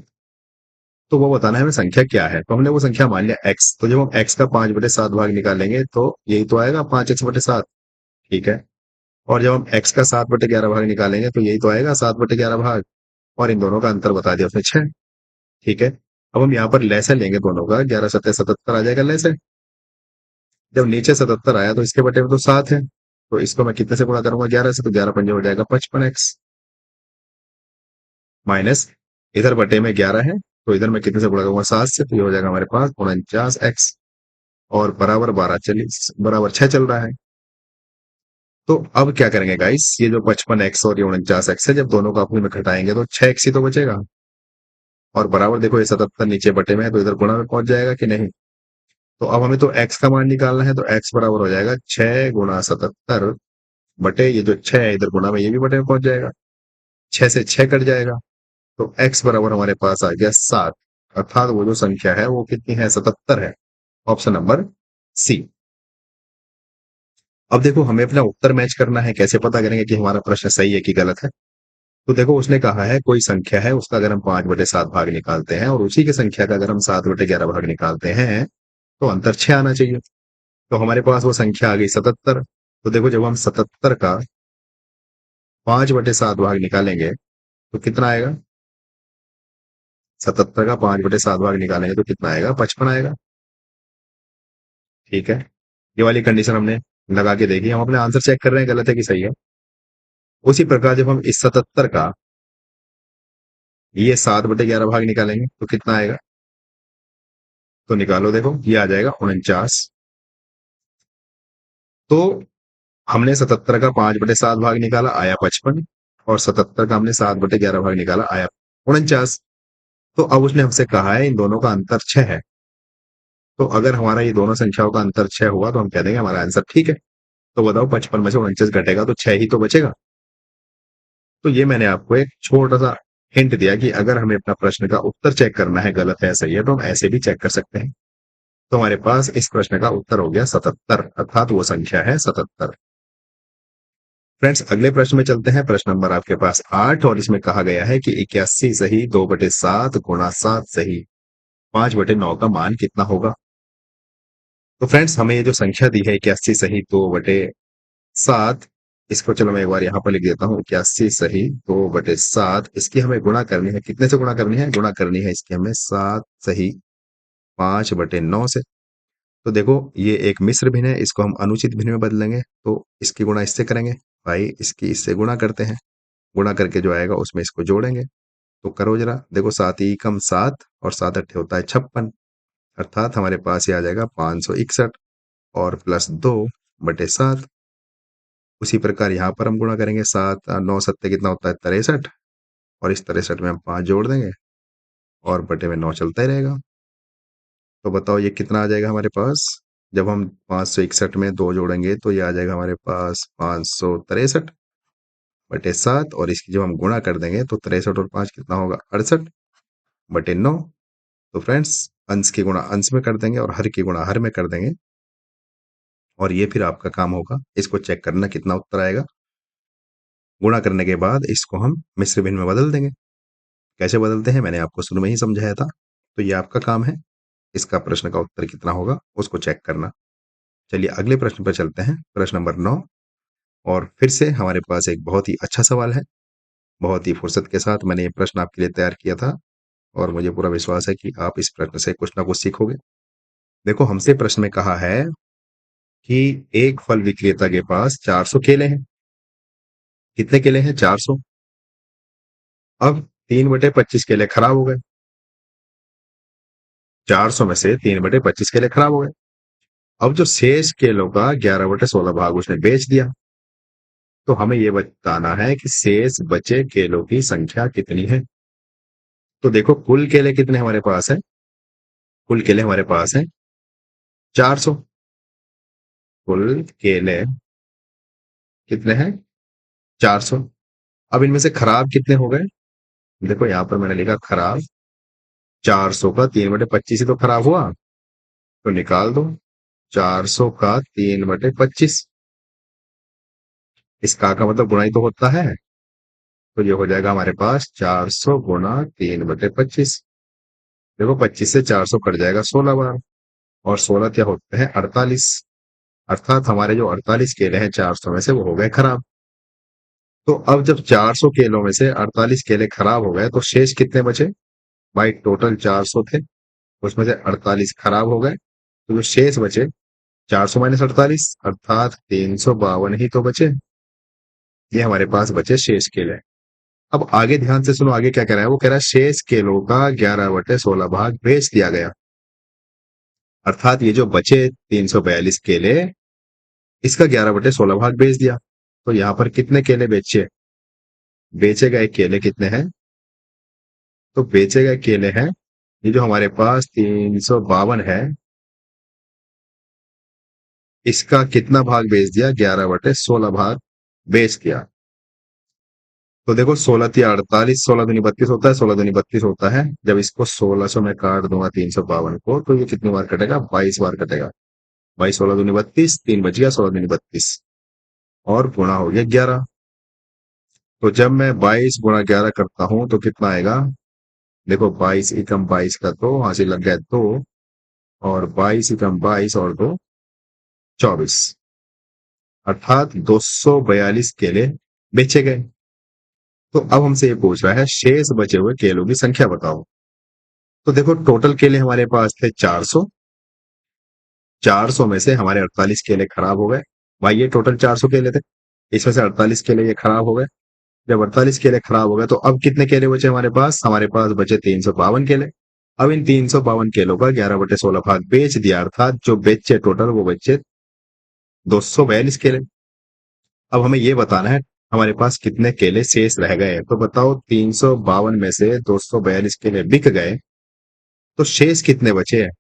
तो वो बताना है हमें संख्या क्या है। तो हमने वो संख्या मान लिया x। तो जब हम x का 5/7 भाग निकालेंगे तो यही तो आएगा 5x/7। ठीक है। और जब हम x का 7/11 भाग निकालेंगे तो यही तो आएगा 7/11 भाग। और इन दोनों का अंतर बता दिया उसने 6। ठीक है। अब हम यहाँ पर लैसे लेंगे दोनों का, 11×7 = 77 आ जाएगा लैसे। जब नीचे 77 आया तो इसके बटे में तो 7 है। तो इसको मैं कितने से गुणा करूंगा? 11 से। तो 11×5 हो जाएगा 55x। माइनस इधर बटे में 11 है, तो इधर मैं कितने से गुणा करूंगा? 7 से। तो ये हो जाएगा हमारे पास 49x। और बराबर 6 चल रहा है। तो अब क्या करेंगे गाइस? ये जो 55x और ये 49x है, जब दोनों को आपस में घटाएंगे तो 6x ही तो बचेगा। और बराबर देखो ये 77 नीचे बटे में है, तो इधर गुणा में पहुंच जाएगा कि नहीं? तो अब हमें तो x का मान निकालना है, तो x बराबर हो जाएगा 6 × 77 बटे ये जो 6 है इधर गुणा में, ये भी बटे में पहुंच जाएगा। 6 से 6 कट जाएगा। तो x बराबर हमारे पास आ गया 7। अर्थात वो जो संख्या है वो कितनी है? 77 है। Option number C. अब देखो हमें अपना उत्तर मैच करना है। कैसे पता करेंगे कि हमारा प्रश्न सही है कि गलत है? तो देखो उसने कहा है कोई संख्या है, उसका अगर हम 5/7 भाग निकालते हैं और उसी की संख्या का अगर हम 7/11 भाग निकालते हैं तो अंतर 6 आना चाहिए। तो हमारे पास वो संख्या आ गई 77। तो देखो जब हम 77 का 5/7 भाग निकालेंगे तो कितना आएगा? 77 का 5/7 भाग निकालेंगे तो कितना आएगा? 55 आएगा। ठीक है। ये वाली कंडीशन हमने लगा के देखी। हम अपने आंसर चेक कर रहे हैं गलत है कि सही है। उसी प्रकार जब हम इस 77 का ये 7/11 भाग निकालेंगे तो कितना आएगा? तो निकालो, देखो ये आ जाएगा 49। तो हमने 77 का 5/7 भाग निकाला, आया 55। और 77 का हमने 7/11 भाग निकाला, आया 49। तो अब उसने हमसे कहा है इन दोनों का अंतर 6 है। तो अगर हमारा ये दोनों संख्याओं का अंतर 6 हुआ तो हम कह देंगे हमारा आंसर ठीक है। तो बताओ 55 में से 49 घटेगा तो 6 ही तो बचेगा। तो ये मैंने आपको एक छोटा सा हिंट दिया कि अगर हमें अपना प्रश्न का उत्तर चेक करना है गलत है सही है तो हम ऐसे भी चेक कर सकते हैं। तो हमारे पास इस प्रश्न का उत्तर हो गया 77, अर्थात वो संख्या है 77। फ्रेंड्स अगले प्रश्न में चलते हैं। प्रश्न नंबर आपके पास 8 और इसमें कहा गया है कि 81 सही 2/7 गुणा 7 सही 5/9 का मान कितना होगा? तो फ्रेंड्स हमें ये जो संख्या दी है 81 सही 2/7, इसको चलो मैं एक बार यहाँ पर लिख देता हूँ। 81 सही 2/7, इसकी हमें गुणा करनी है। कितने से गुणा करनी है? गुणा करनी है इसकी हमें 7 सही 5/9 से। तो देखो ये एक मिश्र भिन्न है, इसको हम अनुचित भिन्न में बदलेंगे। तो इसकी गुणा इससे करेंगे। भाई इसकी इससे गुणा करते हैं। गुणा करके जो आएगा उसमें इसको जोड़ेंगे। तो करो जरा, देखो 7 ही कम 7 और 7 अट्ठे होता है 56। अर्थात हमारे पास ये आ जाएगा 561 और प्लस 2/7। उसी प्रकार यहाँ पर हम गुणा करेंगे। 7 9 7 कितना होता है? 63। और इस 63 में हम 5 जोड़ देंगे और बटे में 9 चलता ही रहेगा। तो बताओ ये कितना आ जाएगा हमारे पास? जब हम 561 में 2 जोड़ेंगे तो ये आ जाएगा हमारे पास 563/7। और इसकी जब हम गुणा कर देंगे तो 63 और 5 कितना होगा? 68/9। तो फ्रेंड्स अंश की गुणा अंश में कर देंगे और हर की गुणा हर में कर देंगे। और ये फिर आपका काम होगा इसको चेक करना कितना उत्तर आएगा। गुणा करने के बाद इसको हम मिश्र भिन्न में बदल देंगे। कैसे बदलते हैं मैंने आपको शुरू में ही समझाया था। तो ये आपका काम है, इसका प्रश्न का उत्तर कितना होगा उसको चेक करना। चलिए अगले प्रश्न पर चलते हैं। प्रश्न नंबर 9। और फिर से हमारे पास एक बहुत ही अच्छा सवाल है। बहुत ही फुर्सत के साथ मैंने ये प्रश्न आपके लिए तैयार किया था और मुझे पूरा विश्वास है कि आप इस प्रश्न से कुछ ना कुछ सीखोगे। देखो हमसे प्रश्न में कहा है कि एक फल विक्रेता के पास 400 केले हैं। कितने केले हैं? 400। अब 3/25 केले खराब हो गए। 400 में से 3/25 केले खराब हो गए। अब जो शेष केलों का 11/16 भाग उसने बेच दिया। तो हमें ये बताना है कि शेष बचे केलों की संख्या कितनी है। तो देखो कुल केले कितने हमारे पास है? कुल केले हमारे पास है 400। कुल केले कितने हैं? 400। अब इनमें से खराब कितने हो गए? देखो यहां पर मैंने लिखा खराब। 400 का 3/25 ही तो खराब हुआ। तो निकाल दो। 400 का 3/25। इस का मतलब गुणा ही तो होता है। तो ये हो जाएगा हमारे पास 400 गुणा 3/25। देखो 25 से 400 कट जाएगा 16 बार, और 16 क्या होते हैं 48। अर्थात हमारे जो 48 केले हैं 400 में से वो हो गए खराब। तो अब जब 400 केलों में से 48 केले खराब हो गए तो शेष कितने बचे? भाई टोटल 400 थे, उसमें से 48 खराब हो गए, तो जो शेष बचे 400 माइनस 48 अर्थात 352 ही तो बचे। ये हमारे पास बचे शेष केले। अब आगे ध्यान से सुनो, आगे क्या कह रहा है, वो कह रहा है शेष केलों का 11/16 भाग बेच दिया गया। अर्थात ये जो बचे 342 केले, इसका 11/16 भाग बेच दिया। तो यहां पर कितने केले बेचे? बेचे गए केले कितने हैं? तो बेचे गए केले हैं, ये जो हमारे पास 352 है, इसका कितना भाग बेच दिया? 11/16 भाग बेच दिया। तो देखो 16 या 48, 16 दूनी 32 होता है, 16 दूनी 32 होता है। जब इसको 1600 में काट दूंगा 352 को, तो ये कितनी बार कटेगा? 22 बार कटेगा। 22 16 दूनी 32, 3 बच गया, 16 दूनी 32 और गुणा हो गया 11। तो जब मैं 22 गुणा 11 करता हूं तो कितना आएगा? देखो 22 एकम 22 का तो वहां से लग गया 2, और 22 एकम 22 और 2 24, अर्थात 242 केले बेचे गए। तो अब हमसे ये पूछ रहा है शेष बचे हुए केलों की संख्या बताओ। तो देखो टोटल केले हमारे पास थे 400, 400 में से हमारे 48 केले खराब हो गए। भाई ये टोटल 400 केले थे, इसमें से 48 केले ये खराब हो गए। जब 48 केले खराब हो गए तो अब कितने केले बचे हमारे पास? हमारे पास बचे 352 केले। अब इन 352 केलों का 11/16 भाग बेच दिया, अर्थात जो बेचे टोटल वो बचे 242 केले। अब हमें ये बताना है हमारे पास कितने केले शेष रह गए। तो बताओ 352 में से 242 केले बिक गए, तो शेष कितने बचे हैं?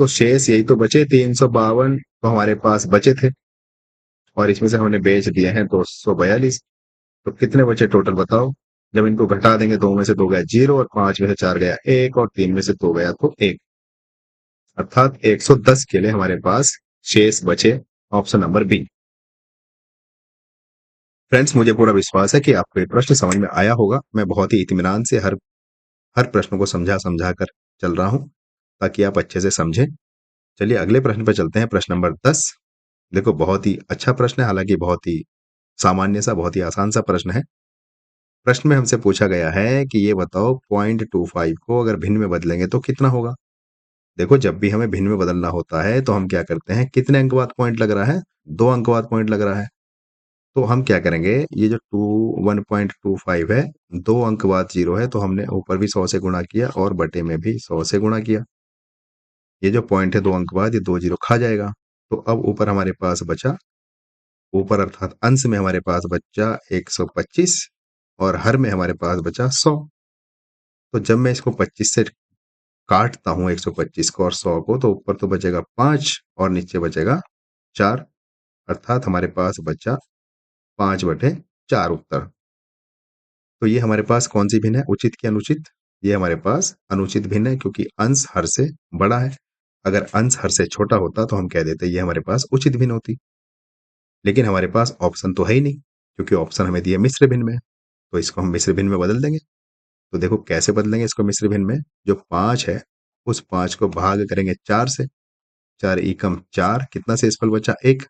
तो शेष यही तो बचे 352 तो हमारे पास बचे थे, और इसमें से हमने बेच दिए हैं 242। तो कितने बचे टोटल बताओ? जब इनको घटा देंगे, 2 में से 2 गया 0, और 5 में से 4 गया 1, और 3 में से 2 गया तो 1, अर्थात 110 केले हमारे पास शेष बचे। Option number B. फ्रेंड्स मुझे पूरा विश्वास है कि आपको ये प्रश्न समझ में आया होगा। मैं बहुत ही इत्मीनान से हर हर प्रश्न को समझा समझा कर चल रहा हूं, ताकि आप अच्छे से समझें। चलिए अगले प्रश्न पर चलते हैं, प्रश्न नंबर 10। देखो बहुत ही अच्छा प्रश्न है, हालांकि बहुत ही सामान्य सा, बहुत ही आसान सा प्रश्न है। प्रश्न में हमसे पूछा गया है कि ये बताओ 0.25 को अगर भिन्न में बदलेंगे तो कितना होगा। देखो जब भी हमें भिन्न में बदलना होता है तो हम क्या करते हैं, कितने अंक बाद पॉइंट लग रहा है? 2 अंक बाद पॉइंट लग रहा है। तो हम क्या करेंगे, ये जो 1.25 है, 2 अंक बाद 0 है, तो हमने ऊपर भी 100 से गुणा किया और बटे में भी 100 से गुणा किया। ये जो पॉइंट है 2 अंक बाद, ये 2 जीरो खा जाएगा। तो अब ऊपर हमारे पास बचा, ऊपर अर्थात अंश में हमारे पास बचा 125, और हर में हमारे पास बचा 100। तो जब मैं इसको 25 से काटता हूं 125 को और 100 को, तो ऊपर तो बचेगा 5 और नीचे बचेगा 4, अर्थात हमारे पास बचा 5/4 उत्तर। तो ये हमारे पास कौन सी भिन्न है, उचित की अनुचित? ये हमारे पास अनुचित भिन्न है, क्योंकि अंश हर से बड़ा है। अगर अंश हर से छोटा होता तो हम कह देते ये हमारे पास उचित भिन्न होती। लेकिन हमारे पास ऑप्शन तो है ही नहीं, क्योंकि ऑप्शन हमें दिया मिश्र भिन्न में। तो इसको हम मिश्र भिन्न में बदल देंगे। तो देखो कैसे बदलेंगे इसको मिश्र भिन्न में। जो 5 है, उस 5 को भाग करेंगे 4 से, 4 एकम 4, कितना शेषफल बचा? 1।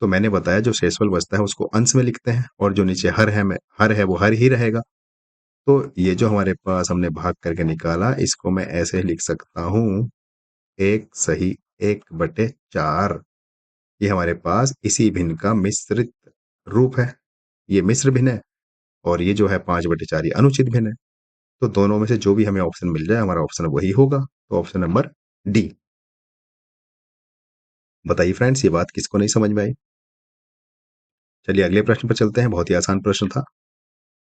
तो मैंने बताया जो शेषफल बचता है उसको अंश में लिखते हैं, और जो नीचे हर है, में हर है वो हर ही रहेगा। तो ये जो हमारे पास हमने भाग करके निकाला, इसको मैं ऐसे लिख सकता हूं, 1 सही 1/4। ये हमारे पास इसी भिन्न का मिश्रित रूप है, ये मिश्र भिन्न है। और ये जो है 5/4 ये अनुचित भिन्न है। तो दोनों में से जो भी हमें ऑप्शन मिल जाए, हमारा ऑप्शन वही होगा। तो ऑप्शन नंबर डी। बताइए फ्रेंड्स, ये बात किसको नहीं समझ में आई? चलिए अगले प्रश्न पर चलते हैं, बहुत ही आसान प्रश्न था।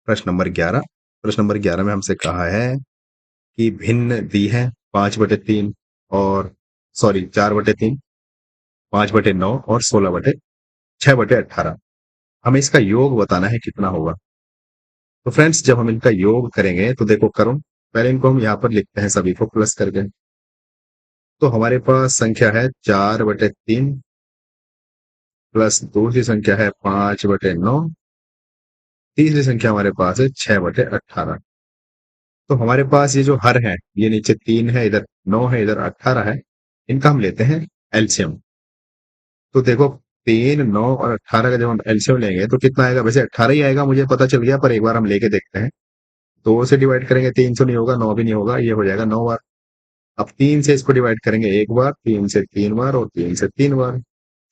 प्रश्न नंबर 11। प्रश्न नंबर 11 में हमसे कहा है कि भिन्न दी है 5/3 और सॉरी 4/3, 5/9 और 16/6/18। हमें इसका योग बताना है कितना होगा। तो फ्रेंड्स जब हम इनका योग करेंगे तो देखो करो, पहले इनको हम यहाँ पर लिखते हैं सभी को प्लस करके। तो हमारे पास संख्या है 4/3 प्लस दूसरी संख्या है 5/9, तीसरी संख्या हमारे पास है 6/18। तो हमारे पास ये जो हर है, ये नीचे 3 है, इधर 9 है, इधर 18 है, इनका हम लेते हैं एलसीएम। तो देखो 3, 9 और 18 का जब हम एलसीएम लेंगे तो कितना आएगा? वैसे 18 ही आएगा, मुझे पता चल गया, पर एक बार हम लेके देखते हैं। 2 से डिवाइड करेंगे 3 से नहीं होगा, 9 भी नहीं होगा, ये हो जाएगा 9 बार। अब 3 से इसको डिवाइड करेंगे एक बार, 3 से 3 बार और 3 से 3 बार,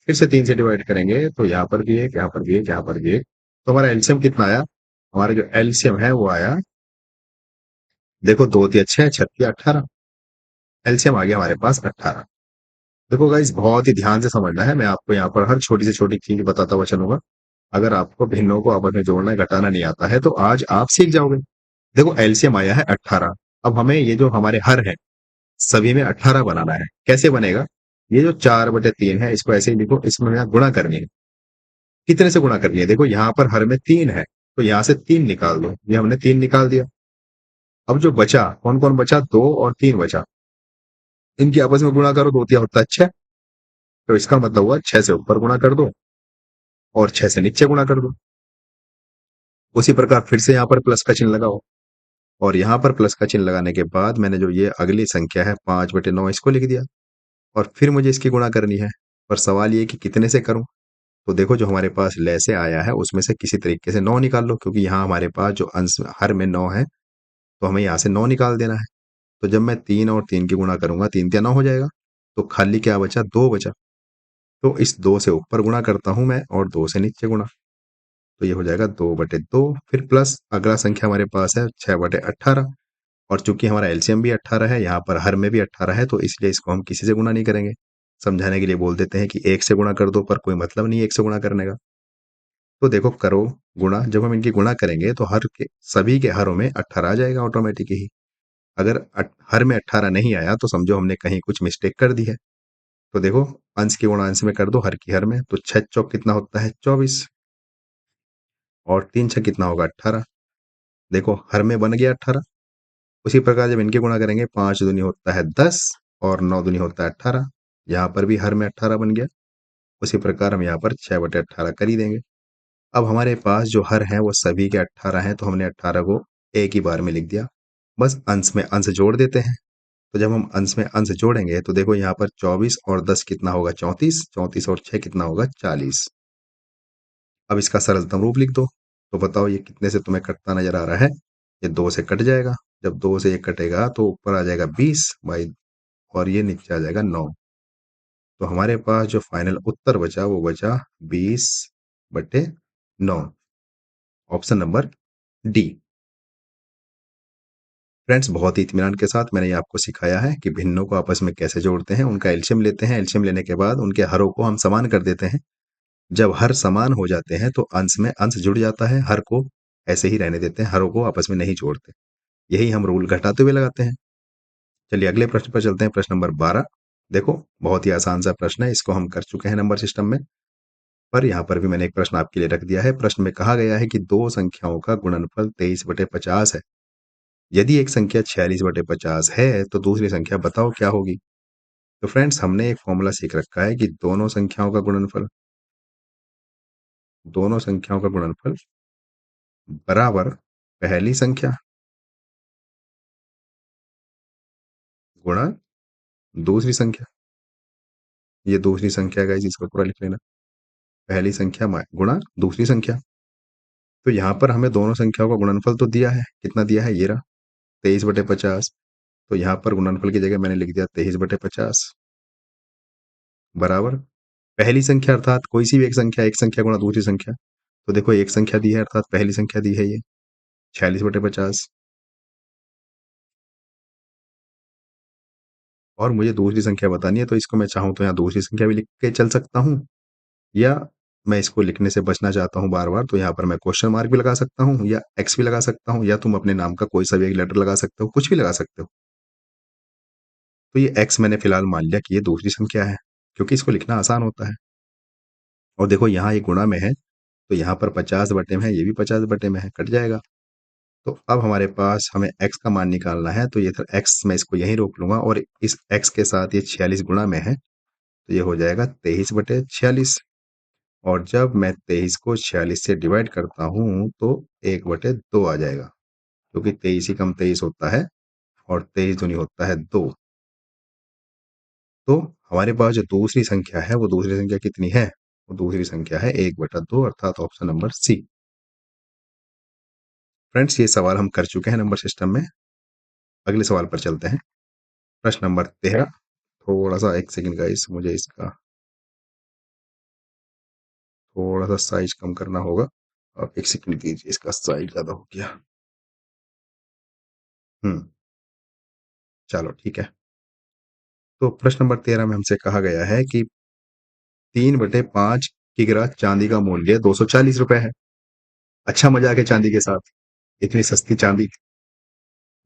फिर से 3 से डिवाइड करेंगे तो यहाँ पर भी एक, यहाँ पर भी एक, यहाँ पर भी एक। तो हमारा एलसीएम कितना आया? हमारा जो एलसीएम है वो आया, देखो 2 × 6 = 18। एलसीएम आ गया हमारे पास 18। देखो गाइस, बहुत ही ध्यान से समझना है, मैं आपको यहाँ पर हर छोटी से छोटी चीज बताता हुआ चलूंगा। अगर आपको भिन्नों को आपस में जोड़ना घटाना नहीं आता है तो आज आप सीख जाओगे। देखो एलसीएम आया है 18। अब हमें ये जो हमारे हर है सभी में 18 बनाना है। कैसे बनेगा? ये जो 4/3 है इसको ऐसे ही लिखो, इसमें यहाँ गुणा करनी है। कितने से गुणा करनी है? देखो यहाँ पर हर में 3 है, तो यहाँ से 3 निकाल दो, ये हमने 3 निकाल दिया। अब जो बचा, कौन कौन बचा? 2 और 3 बचा, इनकी आपस में गुणा करो, 2 × 3 होता है 6। तो इसका मतलब हुआ 6 से ऊपर गुणा कर दो और 6 से नीचे गुणा कर दो। उसी प्रकार फिर से यहाँ पर प्लस का चिन्ह लगाओ, और यहाँ पर प्लस का चिन्ह लगाने के बाद मैंने जो ये अगली संख्या है 5/9 इसको लिख दिया, और फिर मुझे इसकी गुणा करनी है। पर सवाल ये कि कितने से करूं? तो देखो जो हमारे पास लैसे आया है उसमें से किसी तरीके से 9 निकाल लो, क्योंकि यहाँ हमारे पास जो अंश हर में 9 है, तो हमें यहाँ से 9 निकाल देना है। तो जब मैं 3 और 3 की गुणा करूंगा, 3 × 9 हो जाएगा, तो खाली क्या बचा? 2 बचा। तो इस 2 से ऊपर गुणा करता हूं मैं और 2 से नीचे गुणा, तो ये हो जाएगा 2/2। फिर प्लस अगला संख्या हमारे पास है 6/18, और चूंकि हमारा एलसीएम भी 18 है, यहाँ पर हर में भी 18 है, तो इसलिए इसको हम किसी से गुणा नहीं करेंगे। समझाने के लिए बोल देते हैं कि 1 से गुणा कर दो, पर कोई मतलब नहीं है 1 से गुणा करने का। तो देखो करो गुणा, जब हम इनकी गुणा करेंगे तो हर के सभी के हरों में 18 आ जाएगा ऑटोमेटिक ही। अगर हर में 18 नहीं आया तो समझो हमने कहीं कुछ मिस्टेक कर दी है। तो देखो अंश की गुणा अंश में कर दो, हर की हर में, तो 6 चौक कितना होता है? 24, और 3 6 कितना होगा? 18। देखो हर में बन गया 18। उसी प्रकार जब इनकी गुणा करेंगे, 5 दूनी होता है 10 और 9 दूनी होता है 18। यहाँ पर भी हर में 18 बन गया। उसी प्रकार हम यहाँ पर 6/18 कर ही देंगे। अब हमारे पास जो हर है वो सभी के 18 हैं, तो हमने 18 को एक ही बार में लिख दिया। बस अंश में अंश जोड़ देते हैं। तो जब हम अंश में अंश जोड़ेंगे तो देखो यहाँ पर 24 और 10 कितना होगा? 34, 34 और 6 कितना होगा? 40। अब इसका सरलतम रूप लिख दो। तो बताओ ये कितने से तुम्हें कटता नजर आ रहा है? ये 2 से कट जाएगा। जब 2 से ये कटेगा तो ऊपर आ जाएगा 20 बाई, और ये नीचे आ जाएगा 9। तो हमारे पास जो फाइनल उत्तर बचा वो बचा 20/9, ऑप्शन नंबर डी। फ्रेंड्स, बहुत ही इत्मीनान के साथ मैंने ये आपको सिखाया है कि भिन्नों को आपस में कैसे जोड़ते हैं। उनका एलसीएम लेते हैं, एलसीएम लेने के बाद उनके हरों को हम समान कर देते हैं। जब हर समान हो जाते हैं तो अंश में अंश जुड़ जाता है, हर को ऐसे ही रहने देते हैं, हरों को आपस में नहीं जोड़ते। यही हम रूल घटाते हुए लगाते हैं। चलिए अगले प्रश्न पर चलते हैं, प्रश्न नंबर 12। देखो बहुत ही आसान सा प्रश्न है, इसको हम कर चुके हैं नंबर सिस्टम में, पर यहाँ पर भी मैंने एक प्रश्न आपके लिए रख दिया है। प्रश्न में कहा गया है कि दो संख्याओं का गुणनफल 23/50 है। यदि एक संख्या 46/50 है तो दूसरी संख्या बताओ क्या होगी? तो फ्रेंड्स, हमने एक फॉर्मूला सीख रखा है कि दोनों संख्याओं का गुणनफल बराबर पहली संख्या गुणा दूसरी संख्या। ये दूसरी संख्या गाइस, इसको पूरा लिख लेना। पहली संख्या गुणा दूसरी संख्या। तो यहाँ पर हमें दोनों संख्याओं का गुणनफल तो दिया है, कितना दिया है? ये रहा 23/50। तो यहाँ पर गुणनफल की जगह मैंने लिख दिया 23/50 बराबर पहली संख्या, अर्थात कोई सी भी एक संख्या गुणा दूसरी संख्या। तो देखो एक संख्या दी है, अर्थात पहली संख्या दी है ये 46/50, और मुझे दूसरी संख्या बतानी है, तो इसको मैं चाहूँ तो यहाँ दूसरी संख्या भी लिख के चल सकता हूँ, या मैं इसको लिखने से बचना चाहता हूँ बार बार, तो यहाँ पर मैं क्वेश्चन मार्क भी लगा सकता हूँ, या एक्स भी लगा सकता हूँ, या तुम अपने नाम का कोई सा भी एक लेटर लगा सकते हो, कुछ भी लगा सकते हो। तो ये एक्स मैंने फिलहाल मान लिया कि ये दूसरी संख्या है, क्योंकि इसको लिखना आसान होता है। और देखो यहाँ ये गुणा में है, तो यहाँ पर 50 बटे में है, ये भी 50 बटे में है, कट जाएगा। तो अब हमारे पास हमें x का मान निकालना है, तो ये था x, मैं इसको यहीं रोक लूंगा और इस x के साथ ये 46 गुणा में है, तो ये हो जाएगा 23/46। और जब मैं 23 को 46 से डिवाइड करता हूँ तो 1/2 आ जाएगा, क्योंकि 23 ही कम 23 होता है और 23 दूनी होता है 2। तो हमारे पास जो दूसरी संख्या है वो दूसरी संख्या कितनी है? वो दूसरी संख्या है 1/2, अर्थात ऑप्शन नंबर सी। फ्रेंड्स, ये सवाल हम कर चुके हैं नंबर सिस्टम में। अगले सवाल पर चलते हैं। प्रश्न नंबर 13। थोड़ा सा एक सेकंड गाइस, मुझे इसका थोड़ा सा साइज कम करना होगा। अब एक सेकंड दीजिए, इसका साइज ज्यादा हो गया। चलो ठीक है। तो प्रश्न नंबर 13 में हमसे कहा गया है कि 3/5 किग्रा चांदी का मूल्य 240 रुपए है। अच्छा मजाक है चांदी के साथ, इतनी सस्ती चांदी।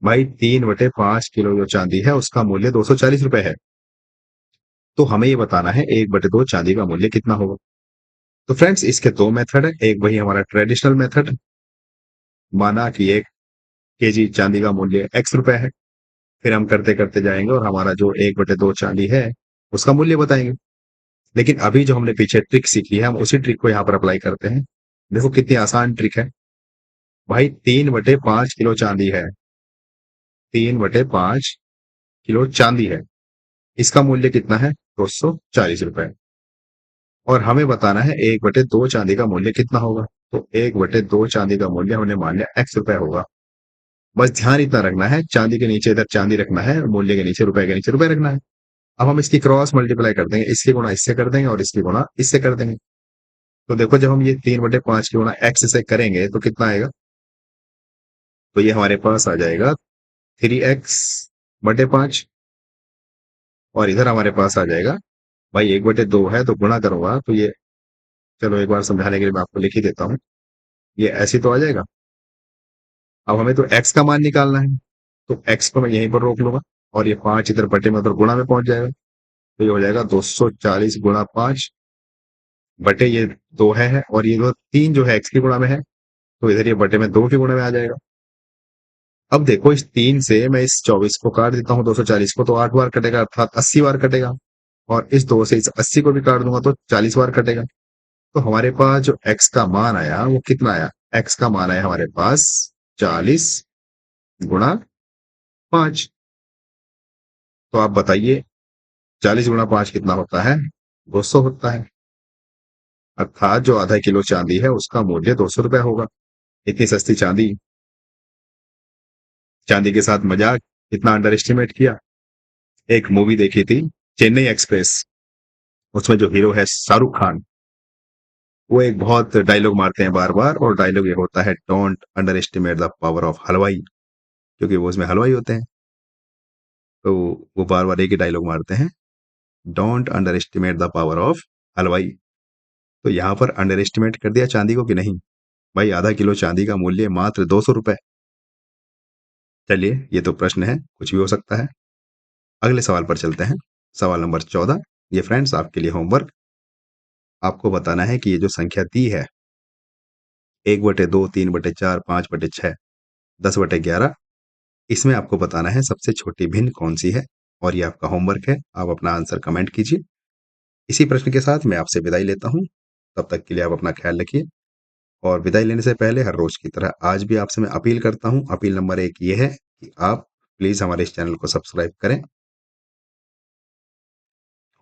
भाई 3/5 किलो जो चांदी है उसका मूल्य 240 रुपए है। तो हमें ये बताना है 1/2 चांदी का मूल्य कितना होगा। तो फ्रेंड्स, इसके दो मेथड है। एक वही हमारा ट्रेडिशनल मेथड, माना कि 1 kg चांदी का मूल्य x रुपए है। फिर हम करते करते जाएंगे और हमारा जो 1/2 चांदी है उसका मूल्य बताएंगे। लेकिन अभी जो हमने पीछे ट्रिक सीखी है, हम उसी ट्रिक को यहाँ पर अप्लाई करते हैं। देखो कितनी आसान ट्रिक है। भाई 3/5 किलो चांदी है, 3/5 किलो चांदी है, इसका मूल्य कितना है? 240 रुपए। और हमें बताना है 1/2 चांदी का मूल्य कितना होगा। तो 1/2 चांदी का मूल्य हमने मान लिया x रुपए होगा। बस ध्यान इतना रखना है, चांदी के नीचे इधर चांदी रखना है, मूल्य के नीचे रुपए के नीचे रुपए रखना है। अब हम इसकी क्रॉस मल्टीप्लाई कर देंगे, इसकी गुणा इससे कर देंगे और इसकी गुणा इससे कर देंगे। तो देखो जब हम ये 3/5 की गुणा x से करेंगे तो कितना आएगा? तो ये हमारे पास आ जाएगा 3x/5। और इधर हमारे पास आ जाएगा, भाई 1/2 है तो गुणा करूंगा तो ये, चलो एक बार समझाने के लिए मैं आपको लिख ही देता हूँ। ये ऐसे तो आ जाएगा। अब हमें तो x का मान निकालना है, तो x को मैं यहीं पर रोक लूंगा और ये 5 इधर बटे में उधर गुणा में पहुंच जाएगा। तो ये हो जाएगा 240 गुणा 5 बटे ये 2 है और ये 3 जो है x की गुणा में है, तो इधर ये बटे में 2 की गुणा में आ जाएगा। अब देखो इस 3 से मैं इस 24 को काट देता हूँ, 240 को, तो 8 बार कटेगा, अर्थात 80 बार कटेगा। और इस 2 से इस 80 को भी काट दूंगा तो 40 बार कटेगा। तो हमारे पास जो x का मान आया वो कितना आया? x का मान आया हमारे पास 40 गुणा 5। तो आप बताइए 40 गुणा 5 कितना होता है? 200 होता है। अर्थात जो आधा किलो चांदी है उसका मूल्य 200 रुपए होगा। इतनी सस्ती चांदी, चांदी के साथ मजाक, इतना अंडर एस्टिमेट किया। एक मूवी देखी थी, चेन्नई एक्सप्रेस, उसमें जो हीरो है शाहरुख खान, वो एक बहुत डायलॉग मारते हैं बार बार, और डायलॉग ये होता है, don't under estimate the power of हलवाई, क्योंकि वो उसमें हलवाई होते हैं। तो वो बार बार एक ही डायलॉग मारते हैं, don't under estimate the power of हलवाई। तो यहाँ पर अंडर एस्टिमेट कर दिया चांदी को कि नहीं? भाई आधा किलो चांदी का मूल्य मात्र 200 रुपए। चलिए, ये तो प्रश्न है, कुछ भी हो सकता है। अगले सवाल पर चलते हैं। सवाल नंबर 14। ये फ्रेंड्स आपके लिए होमवर्क। आपको बताना है कि ये जो संख्या दी है 1/2, 3/4, 5/6, 10/11, इसमें आपको बताना है सबसे छोटी भिन्न कौन सी है। और ये आपका होमवर्क है, आप अपना आंसर कमेंट कीजिए। इसी प्रश्न के साथ मैं आपसे विदाई लेता हूँ। तब तक के लिए आप अपना ख्याल रखिए। और विदाई लेने से पहले हर रोज की तरह आज भी आपसे मैं अपील करता हूँ। अपील नंबर 1 ये है कि आप प्लीज हमारे इस चैनल को सब्सक्राइब करें।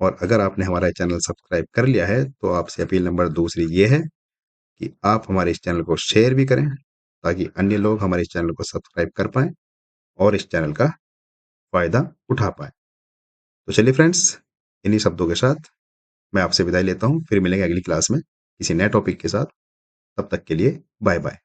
और अगर आपने हमारा चैनल सब्सक्राइब कर लिया है तो आपसे अपील नंबर दूसरी ये है कि आप हमारे इस चैनल को शेयर भी करें, ताकि अन्य लोग हमारे इस चैनल को सब्सक्राइब कर पाएं और इस चैनल का फायदा उठा पाएं। तो चलिए फ्रेंड्स, इन्हीं शब्दों के साथ मैं आपसे विदाई लेता हूँ। फिर मिलेंगे अगली क्लास में किसी नए टॉपिक के साथ। तब तक के लिए बाय बाय।